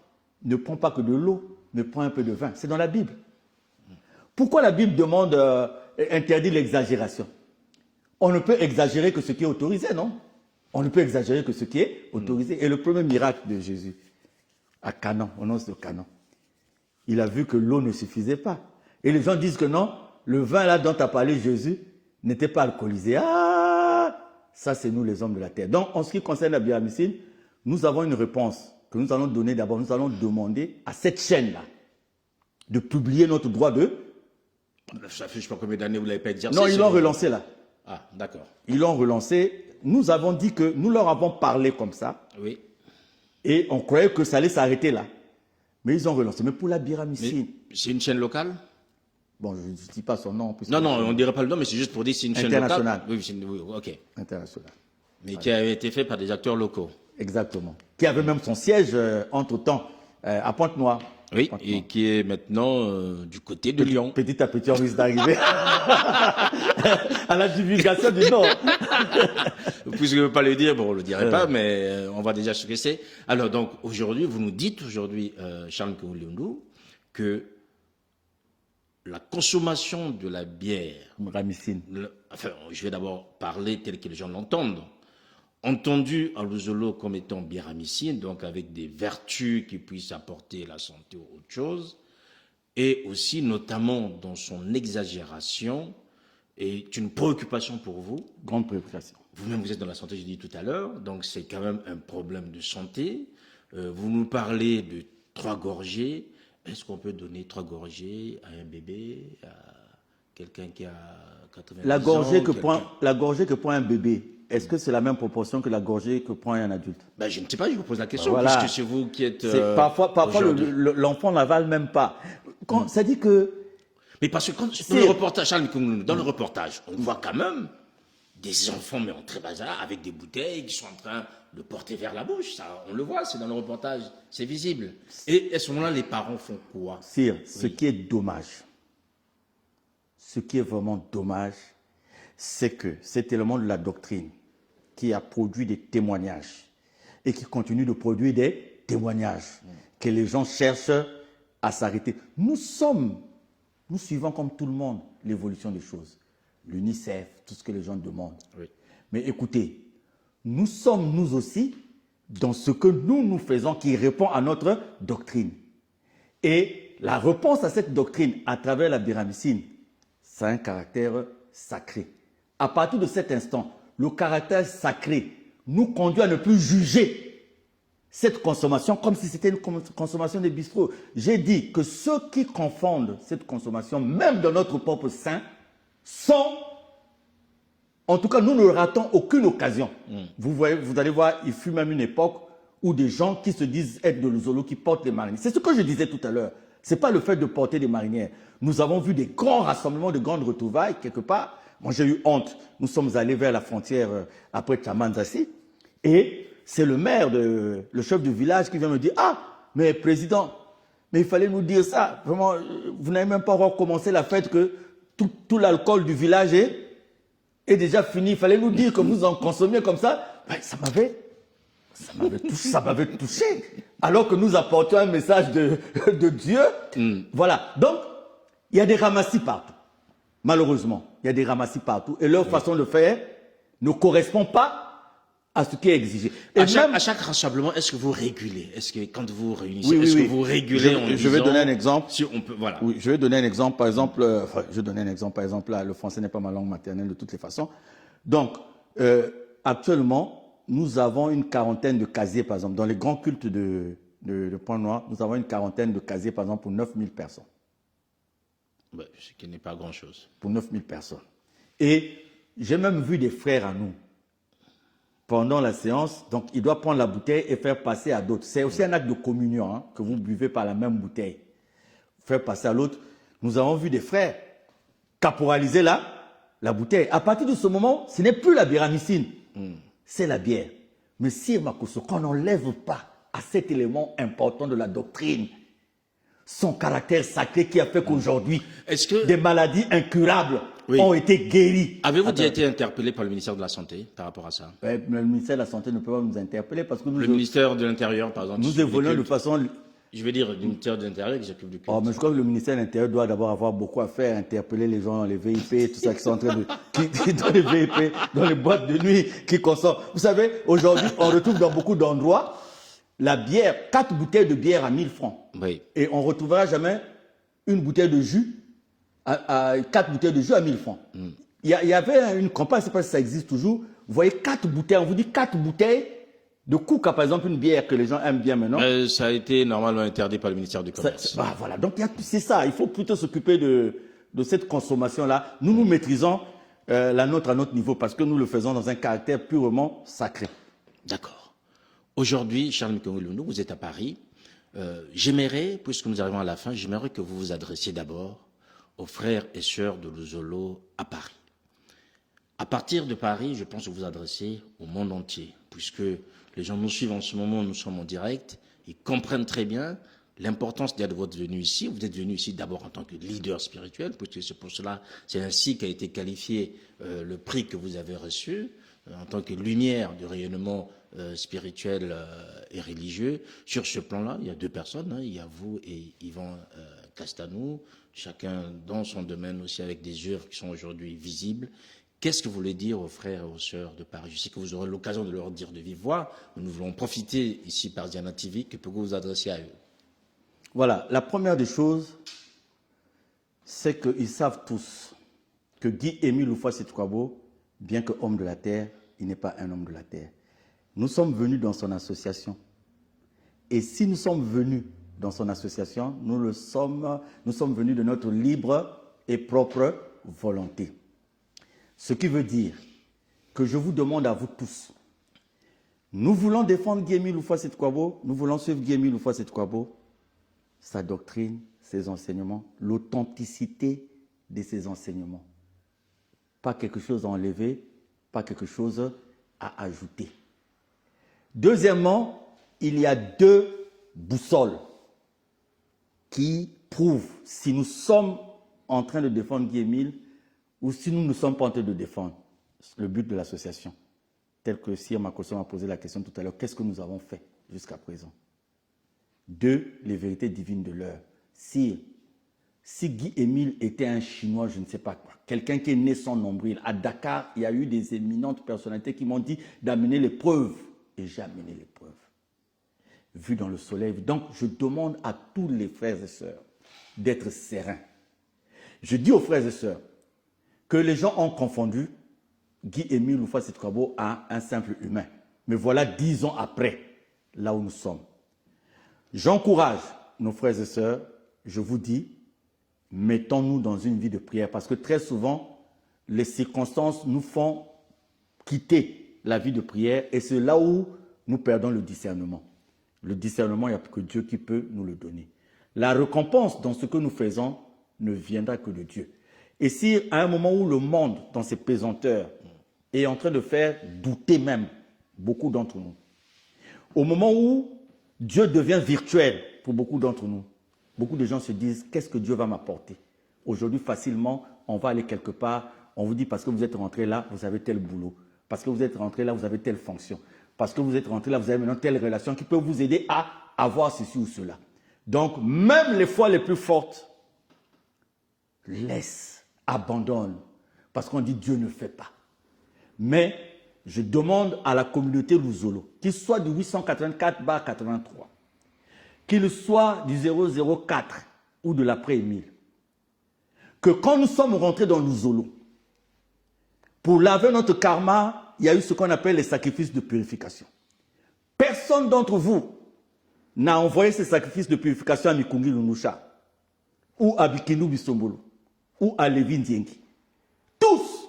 ne prends pas que de l'eau, mais prends un peu de vin. C'est dans la Bible. Pourquoi la Bible demande, interdit l'exagération? On ne peut exagérer que ce qui est autorisé, non? On ne peut exagérer que ce qui est autorisé. Et le premier miracle de Jésus, à Canaan, au nom de Canaan, il a vu que l'eau ne suffisait pas. Et les gens disent que non, le vin là dont a parlé Jésus n'était pas alcoolisé. Ah, ça c'est nous les hommes de la terre. Donc en ce qui concerne la biramycine, nous avons une réponse que nous allons donner d'abord. Nous allons demander à cette chaîne-là de publier notre droit de... Ça fait je ne sais pas combien d'années vous ne l'avez pas exercé. Non, ils l'ont relancé là. Ah, d'accord. Ils l'ont relancé. Nous avons dit que nous leur avons parlé comme ça. Oui. Et on croyait que ça allait s'arrêter là. Mais ils ont relancé. Mais pour la biramycine... C'est une chaîne locale? Bon, je ne dis pas son nom. Non, on ne dirait pas le nom, mais c'est juste pour dire que c'est une chaîne locale. Internationale. Oui, ok. Internationale. Mais qui a été fait par des acteurs locaux. Exactement. Qui avait même son siège, entre-temps, à Pointe-Noire. Oui, et qui est maintenant du côté de Lyon. Petit à petit, on risque d'arriver à la divulgation du nom. Puisque je ne veux pas le dire, bon, on ne le dirait pas, mais on va déjà se laisser. Alors, donc, aujourd'hui, vous nous dites, Charles Nkoulundou, que la consommation de la bière... Biramycine. Enfin, je vais d'abord parler tel que les gens l'entendent. Entendu à l'ozolo comme étant biramycine, donc avec des vertus qui puissent apporter la santé ou autre chose, et aussi notamment dans son exagération, est une préoccupation pour vous. Grande préoccupation. Vous-même, vous êtes dans la santé, je l'ai dit tout à l'heure, donc c'est quand même un problème de santé. Vous nous parlez de 3 gorgées. Est-ce qu'on peut donner 3 gorgées à un bébé, à quelqu'un qui a 80 ans? La gorgée que prend un bébé, est-ce que c'est la même proportion que la gorgée que prend un adulte? Ben, je ne sais pas, je vous pose la question, voilà. puisque c'est vous qui êtes... Parfois l'enfant n'avale même pas. Ça dit que... Mais parce que dans le reportage, dans le reportage, on voit quand même des enfants, mais en très bas âge, avec des bouteilles qui sont en train de porter vers la bouche. Ça, on le voit, c'est dans le reportage, c'est visible. Et à ce moment-là, les parents font quoi? Sire, ce qui est dommage, ce qui est vraiment dommage, c'est que cet élément de la doctrine qui a produit des témoignages et qui continue de produire des témoignages que les gens cherchent à s'arrêter. Nous suivons comme tout le monde l'évolution des choses. L'UNICEF, tout ce que les gens demandent. Oui. Mais écoutez, nous sommes nous aussi dans ce que nous faisons qui répond à notre doctrine. Et la réponse à cette doctrine à travers la biramycine, ça a un caractère sacré. À partir de cet instant, le caractère sacré nous conduit à ne plus juger cette consommation comme si c'était une consommation de bistrot. J'ai dit que ceux qui confondent cette consommation, même dans notre propre sein, sont, en tout cas, nous ne ratons aucune occasion. Vous allez voir, il fut même une époque où des gens qui se disent être de l'ozolo, qui portent les marinières. C'est ce que je disais tout à l'heure. Ce n'est pas le fait de porter des marinières. Nous avons vu des grands rassemblements, de grandes retrouvailles, quelque part. Moi, j'ai eu honte. Nous sommes allés vers la frontière après Tchamanzassi. Et c'est le maire, le chef du village qui vient me dire « Ah, mais président, mais il fallait nous dire ça. Vraiment, vous n'avez même pas encore commencé la fête que tout l'alcool du village est déjà fini. Il fallait nous dire que vous en consommiez comme ça. » Ça m'avait touché. Alors que nous apportions un message de Dieu. Voilà. Donc, il y a des ramassis partout. Malheureusement, il y a des ramassis partout. Et leur façon de faire ne correspond pas à ce qui est exigé. Et à chaque rassemblement, est-ce que vous régulez? Est-ce que quand vous réunissez, est-ce que vous régulez je vais donner un exemple. Si on peut, voilà. Oui, je vais donner un exemple. Par exemple, là, le français n'est pas ma langue maternelle de toutes les façons. Donc, actuellement, nous avons une quarantaine de casiers, par exemple. Dans les grands cultes de Pointe-Noire, nous avons une quarantaine de casiers, par exemple, pour 9000 personnes. Ce qui n'est pas grand-chose. Pour 9000 personnes. Et j'ai même vu des frères à nous, pendant la séance, donc il doit prendre la bouteille et faire passer à d'autres. C'est aussi un acte de communion, hein, que vous buvez par la même bouteille. Faire passer à l'autre. Nous avons vu des frères caporaliser la bouteille. À partir de ce moment, ce n'est plus la biramycine, c'est la bière. Mais Sir Makosso, qu'on n'enlève pas à cet élément important de la doctrine son caractère sacré qui a fait qu'aujourd'hui, Est-ce que des maladies incurables Oui. ont été guéries. avez-vous déjà été interpellé par le ministère de la Santé par rapport à ça? Ouais, le ministère de la Santé ne peut pas nous interpeller parce que Le ministère de l'Intérieur, par exemple. qui nous s'occupe évoluons du de culte. façon... Je veux dire, le ministère de l'Intérieur qui s'occupe du culte. Oh, mais je crois que le ministère de l'Intérieur doit d'abord avoir beaucoup à faire, interpeller les gens dans les VIP, tout ça qui sont en train de... dans les VIP, dans les boîtes de nuit, qui consomment. Vous savez, aujourd'hui, on retrouve dans beaucoup d'endroits la bière, 4 bouteilles de bière à 1000 francs. Oui. Et on ne retrouvera jamais une bouteille de jus, 4 bouteilles de jus à 1000 francs. Il y avait une campagne, je ne sais pas si ça existe toujours. Vous voyez 4 bouteilles, on vous dit 4 bouteilles de Kuka, par exemple, une bière que les gens aiment bien maintenant. Ça a été normalement interdit par le ministère du Commerce. Voilà, donc c'est ça. Il faut plutôt s'occuper de cette consommation-là. Nous maîtrisons la nôtre à notre niveau parce que nous le faisons dans un caractère purement sacré. D'accord. Aujourd'hui, Charles Mikongolundou, vous êtes à Paris. J'aimerais, puisque nous arrivons à la fin, j'aimerais que vous vous adressiez d'abord aux frères et sœurs de Luzolo à Paris. À partir de Paris, je pense que vous vous adressez au monde entier, puisque les gens nous suivent en ce moment, nous sommes en direct, ils comprennent très bien l'importance d'être votre venu ici. Vous êtes venu ici d'abord en tant que leader spirituel, puisque c'est pour cela, c'est ainsi qu'a été qualifié le prix que vous avez reçu, en tant que lumière du rayonnement spirituel et religieux. Sur ce plan-là, il y a 2 personnes, il y a vous et Yvan Castanou, chacun dans son domaine aussi avec des œuvres qui sont aujourd'hui visibles. Qu'est-ce que vous voulez dire aux frères et aux sœurs de Paris? Je sais que vous aurez l'occasion de leur dire de vive voix, mais nous voulons profiter ici par Diana TV que pour que vous vous adressiez à eux. Voilà, la première des choses, c'est qu'ils savent tous que Guy-Émile Houphouët-Sétouabo, bien que homme de la terre, il n'est pas un homme de la terre. Nous sommes venus dans son association. Et si nous sommes venus dans son association, nous sommes venus de notre libre et propre volonté. Ce qui veut dire que je vous demande à vous tous, nous voulons défendre Guy-Émile Houphouët-Sétouabo, nous voulons suivre Guy-Émile Houphouët-Sétouabo, sa doctrine, ses enseignements, l'authenticité de ses enseignements. Pas quelque chose à enlever, pas quelque chose à ajouter. Deuxièmement, il y a 2 boussoles qui prouvent si nous sommes en train de défendre Guy-Émile ou si nous ne sommes pas en train de défendre le but de l'association. Tel que Sir Makosso m'a posé la question tout à l'heure, qu'est-ce que nous avons fait jusqu'à présent? 2, les vérités divines de l'heure. Si Guy-Émile était un Chinois, je ne sais pas quoi, quelqu'un qui est né sans nombril, à Dakar, il y a eu des éminentes personnalités qui m'ont dit d'amener les preuves. Et j'ai amené les preuves. Vues dans le soleil. Donc, je demande à tous les frères et sœurs d'être sereins. Je dis aux frères et sœurs que les gens ont confondu Guy-Émile Houphouët-Sétouabo à un simple humain. Mais voilà 10 ans après, là où nous sommes. J'encourage nos frères et sœurs, je vous dis, mettons-nous dans une vie de prière parce que très souvent, les circonstances nous font quitter la vie de prière et c'est là où nous perdons le discernement. Le discernement, il n'y a que Dieu qui peut nous le donner. La récompense dans ce que nous faisons ne viendra que de Dieu. Et si à un moment où le monde, dans ses pesanteurs, est en train de faire douter même beaucoup d'entre nous, au moment où Dieu devient virtuel pour beaucoup d'entre nous, beaucoup de gens se disent, qu'est-ce que Dieu va m'apporter? Aujourd'hui, facilement, on va aller quelque part, on vous dit, parce que vous êtes rentré là, vous avez tel boulot. Parce que vous êtes rentré là, vous avez telle fonction. Parce que vous êtes rentré là, vous avez maintenant telle relation qui peut vous aider à avoir ceci ou cela. Donc, même les fois les plus fortes, laisse, abandonne. Parce qu'on dit Dieu ne fait pas. Mais je demande à la communauté Luzolo, qu'il soit du 884-83, qu'il soit du 004 ou de l'après-Émile, que quand nous sommes rentrés dans Luzolo, pour laver notre karma, il y a eu ce qu'on appelle les sacrifices de purification. Personne d'entre vous n'a envoyé ces sacrifices de purification à Mikungi Lunusha, ou à Bikinu Bisombolo, ou à Lévi Ndiengi. Tous,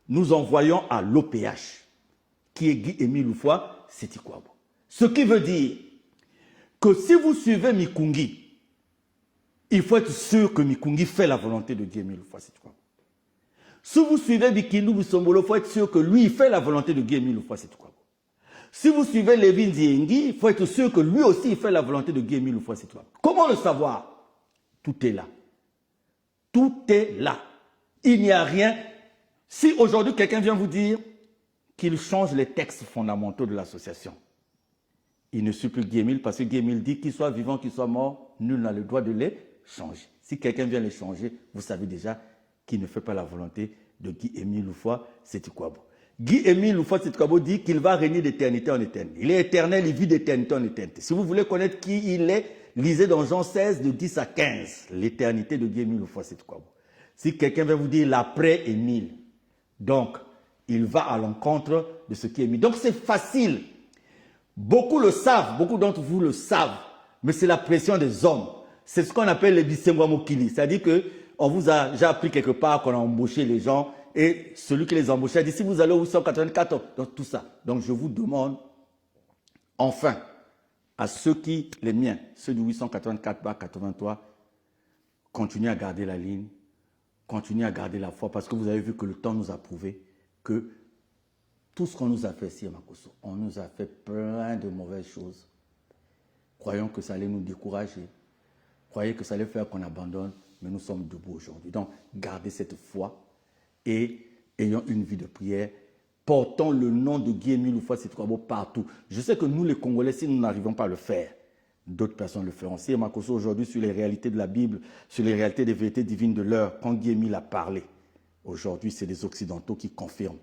nous envoyons à l'OPH, qui est Guy-Émile Houphouët-Sétouabo. Ce qui veut dire que si vous suivez Mikungi, il faut être sûr que Mikungi fait la volonté de Guy-Émile Houphouët-Sétouabo. Si vous suivez Bikinu Bisombolo, il faut être sûr que lui, il fait la volonté de Guy-Émile Houphouët-Sétouabo. Si vous suivez Lévi Ndiengi, il faut être sûr que lui aussi, il fait la volonté de Guy-Émile Houphouët-Sétouabo. Comment le savoir? Tout est là. Tout est là. Il n'y a rien. Si aujourd'hui quelqu'un vient vous dire qu'il change les textes fondamentaux de l'association, il ne suit plus Guy Émile parce que Guy Émile dit qu'il soit vivant, qu'il soit mort, nul n'a le droit de les changer. Si quelqu'un vient les changer, vous savez déjà qu'il ne fait pas la volonté de Guy Émile Houphouët Sétikwabo. Guy Émile Houphouët Sétikwabo dit qu'il va régner d'éternité en éternité. Il est éternel, il vit d'éternité en éternité. Si vous voulez connaître qui il est, lisez dans Jean 16 de 10 à 15, l'éternité de Guy Émile Houphouët Sétikwabo. Si quelqu'un vient vous dire l'après Émile, donc il va à l'encontre de ce qui est mis. Donc c'est facile. Beaucoup le savent, beaucoup d'entre vous le savent, mais c'est la pression des hommes. C'est ce qu'on appelle les bisengwamokili. C'est-à-dire qu'on vous a déjà appris quelque part qu'on a embauché les gens et celui qui les a embauchés a dit si vous allez au 884, donc tout ça. Donc je vous demande enfin à ceux qui, les miens, ceux du 884-83, continuez à garder la ligne, continuez à garder la foi parce que vous avez vu que le temps nous a prouvé que tout ce qu'on nous a fait ici à Makosso, on nous a fait plein de mauvaises choses. Croyons que ça allait nous décourager. Croyez que ça allait faire qu'on abandonne, mais nous sommes debout aujourd'hui. Donc, gardez cette foi et ayons une vie de prière. Portons le nom de Guy Émile Houphouët Sétikwabo partout. Je sais que nous, les Congolais, si nous n'arrivons pas à le faire, d'autres personnes le feront. Si Makosso aujourd'hui sur les réalités de la Bible, sur les réalités des vérités divines de l'heure, quand Guy Émile a parlé, aujourd'hui, c'est les Occidentaux qui confirment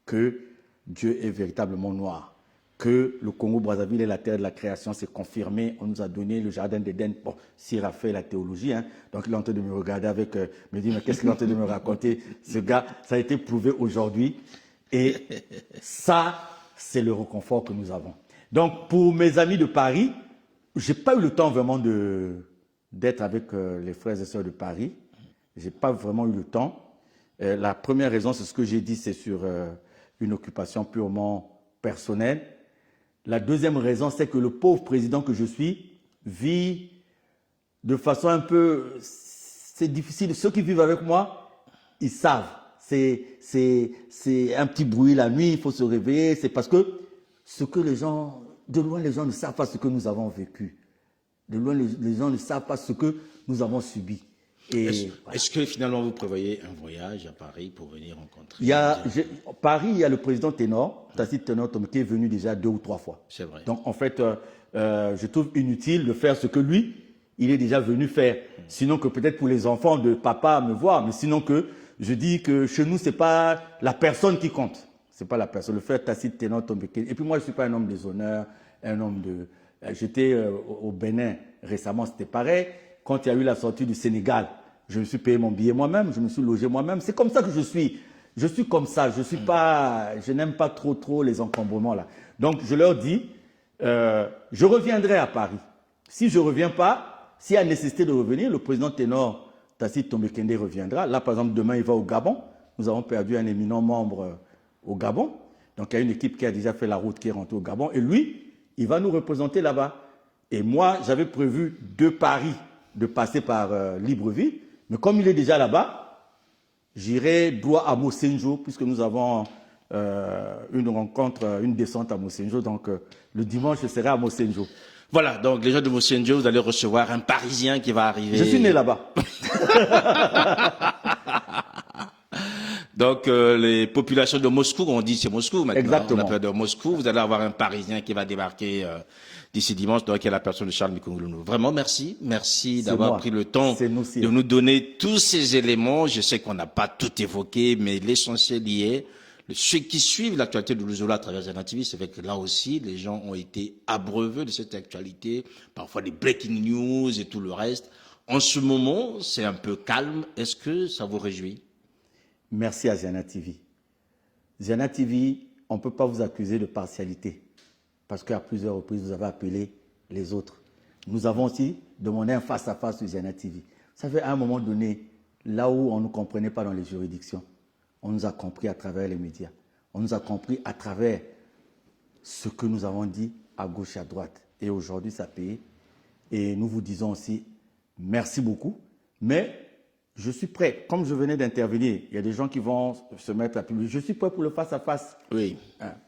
que Dieu est véritablement noir, que le Congo-Brazzaville est la terre de la création, c'est confirmé. On nous a donné le jardin d'Éden. Bon, Cyr a fait la théologie, hein, donc il est en train de me regarder avec, me dit, mais qu'est-ce qu'il est en train de me raconter? Ce gars, ça a été prouvé aujourd'hui. Et ça, c'est le réconfort que nous avons. Donc, pour mes amis de Paris, j'ai pas eu le temps vraiment d'être avec les frères et sœurs de Paris. J'ai pas vraiment eu le temps. La première raison, c'est ce que j'ai dit, c'est sur une occupation purement personnelle. La deuxième raison, c'est que le pauvre président que je suis vit de façon un peu... C'est difficile. Ceux qui vivent avec moi, ils savent. C'est un petit bruit la nuit, il faut se réveiller. C'est parce que ce que les gens... De loin, les gens ne savent pas ce que nous avons vécu. De loin, les gens ne savent pas ce que nous avons subi. Est-ce que finalement vous prévoyez un voyage à Paris pour venir rencontrer Paris, il y a le président Ténor, Tacite Ténor, qui est venu déjà 2 ou 3 fois. C'est vrai. Donc en fait, je trouve inutile de faire ce que lui, il est déjà venu faire. Sinon que peut-être pour les enfants de papa me voir, mais sinon que je dis que chez nous, c'est pas la personne qui compte. C'est pas la personne. Le frère Tacite Ténor Tombéké. Et puis moi, je suis pas un homme des honneurs, un homme de... J'étais au Bénin récemment, c'était pareil. Quand il y a eu la sortie du Sénégal, je me suis payé mon billet moi-même, je me suis logé moi-même. C'est comme ça que je suis. Je suis comme ça. Je n'aime pas trop les encombrements là. Donc je leur dis, je reviendrai à Paris. Si je ne reviens pas, s'il y a nécessité de revenir, le président Ténor Tacite Tombékende reviendra. Là, par exemple, demain, il va au Gabon. Nous avons perdu un éminent membre au Gabon. Donc il y a une équipe qui a déjà fait la route, qui est rentrée au Gabon. Et lui, il va nous représenter là-bas. Et moi, j'avais prévu de Paris de passer par Libreville. Mais comme il est déjà là-bas, j'irai droit à Mosenjo, puisque nous avons une rencontre, une descente à Mosenjo. Donc le dimanche, je serai à Mosenjo. Voilà, donc les gens de Mosenjo, vous allez recevoir un Parisien qui va arriver. Je suis né là-bas. Donc les populations de Moscou, on dit c'est Moscou maintenant. Exactement. On appelle de Moscou. Vous allez avoir un Parisien qui va débarquer d'ici dimanche, donc il y a la personne de Charles Mikungulu. Vraiment merci, merci d'avoir pris le temps de nous donner tous ces éléments. Je sais qu'on n'a pas tout évoqué, mais l'essentiel y est. Ceux qui suivent l'actualité de Louzola à travers Ziana TV, c'est vrai que là aussi, les gens ont été abreuvés de cette actualité, parfois des breaking news et tout le reste. En ce moment, c'est un peu calme. Est-ce que ça vous réjouit? Merci à Ziana TV. Ziana TV, on ne peut pas vous accuser de partialité. Parce qu'à plusieurs reprises, vous avez appelé les autres. Nous avons aussi demandé un face-à-face sur Ziana TV. Ça fait à un moment donné, là où on ne nous comprenait pas dans les juridictions, on nous a compris à travers les médias. On nous a compris à travers ce que nous avons dit à gauche et à droite. Et aujourd'hui, ça paye. Et nous vous disons aussi merci beaucoup. Mais je suis prêt. Comme je venais d'intervenir, il y a des gens qui vont se mettre à publier. Je suis prêt pour le face-à-face. Oui.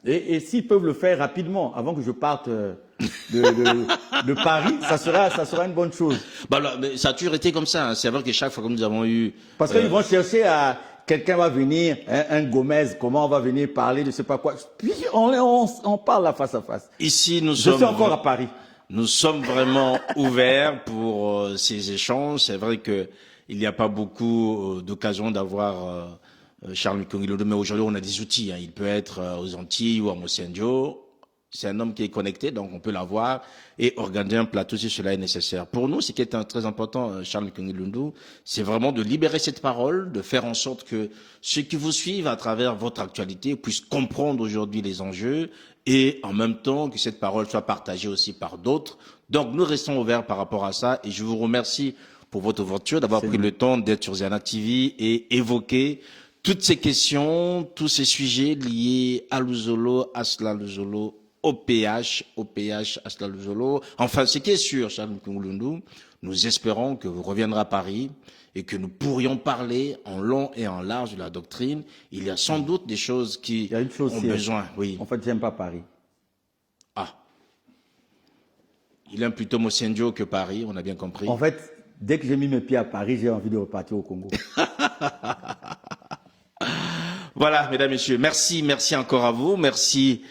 Et s'ils peuvent le faire rapidement, avant que je parte de Paris, ça sera une bonne chose. Bah, alors, mais ça a toujours été comme ça. Hein. C'est vrai que chaque fois que nous avons eu... Parce qu'ils vont chercher à... Quelqu'un va venir, un Gomez, comment on va venir parler de je sais pas quoi. Puis on parle là face à face. Ici, Je suis encore à Paris. Nous sommes vraiment ouverts pour ces échanges. C'est vrai que il n'y a pas beaucoup d'occasions d'avoir Charles Mikongilolo, mais aujourd'hui on a des outils. Hein. Il peut être aux Antilles ou à Mosenjo. C'est un homme qui est connecté, donc on peut l'avoir et organiser un plateau si cela est nécessaire. Pour nous, ce qui est très important, Charles Mikongilundu, c'est vraiment de libérer cette parole, de faire en sorte que ceux qui vous suivent à travers votre actualité puissent comprendre aujourd'hui les enjeux et en même temps que cette parole soit partagée aussi par d'autres. Donc nous restons ouverts par rapport à ça et je vous remercie pour votre ouverture, d'avoir pris le temps d'être sur Ziana TV et évoquer toutes ces questions, tous ces sujets liés à Luzolo, à Asla Luzolo, OPH, Asla Luzolo. Enfin, ce qui est sûr, Charles Mikongilundu, nous espérons que vous reviendrez à Paris et que nous pourrions parler en long et en large de la doctrine. Il y a sans doute des choses qui ont besoin. Oui. En fait, j'aime pas Paris. Ah. Il aime plutôt Mosenjo que Paris, on a bien compris. En fait, dès que j'ai mis mes pieds à Paris, j'ai envie de repartir au Congo. Voilà, mesdames, messieurs, merci encore à vous, merci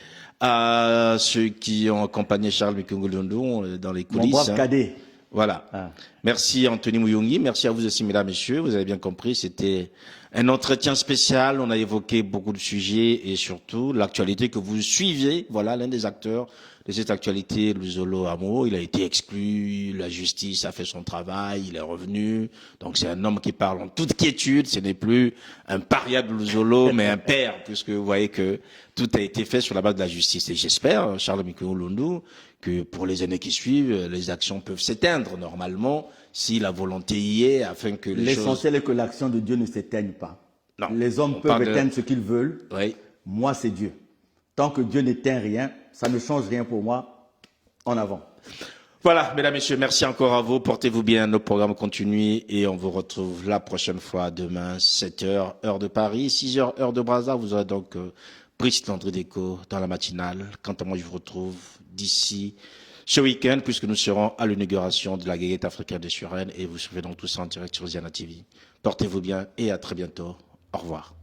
à ceux qui ont accompagné Charles Mikongilundu dans les coulisses. Mon brave cadet. Voilà. Ah. Merci Anthony Mouyongi, merci à vous aussi, mesdames, messieurs. Vous avez bien compris, c'était un entretien spécial. On a évoqué beaucoup de sujets et surtout l'actualité que vous suivez. Voilà, l'un des acteurs de cette actualité, Luzolo Amo, il a été exclu, la justice a fait son travail, il est revenu. Donc c'est un homme qui parle en toute quiétude. Ce n'est plus un paria de Luzolo, mais un père, puisque vous voyez que tout a été fait sur la base de la justice. Et j'espère, Charles Mikongilundu, que pour les années qui suivent, les actions peuvent s'éteindre normalement si la volonté y est, afin que l'essentiel est que l'action de Dieu ne s'éteigne pas. Non, les hommes peuvent éteindre ce qu'ils veulent. Oui. Moi, c'est Dieu. Tant que Dieu n'éteint rien, ça ne change rien pour moi. En avant. Voilà, mesdames, messieurs, merci encore à vous. Portez-vous bien, nos programmes continuent et on vous retrouve la prochaine fois demain, 7h, heure de Paris, 6h, heure de Brazza. Vous aurez donc Brice Landry Déco dans la matinale. Quant à moi, je vous retrouve d'ici ce week-end, puisque nous serons à l'inauguration de la Guéguette africaine de Suresnes et vous suivrez donc tout ça en direct sur Ziana TV. Portez-vous bien et à très bientôt. Au revoir.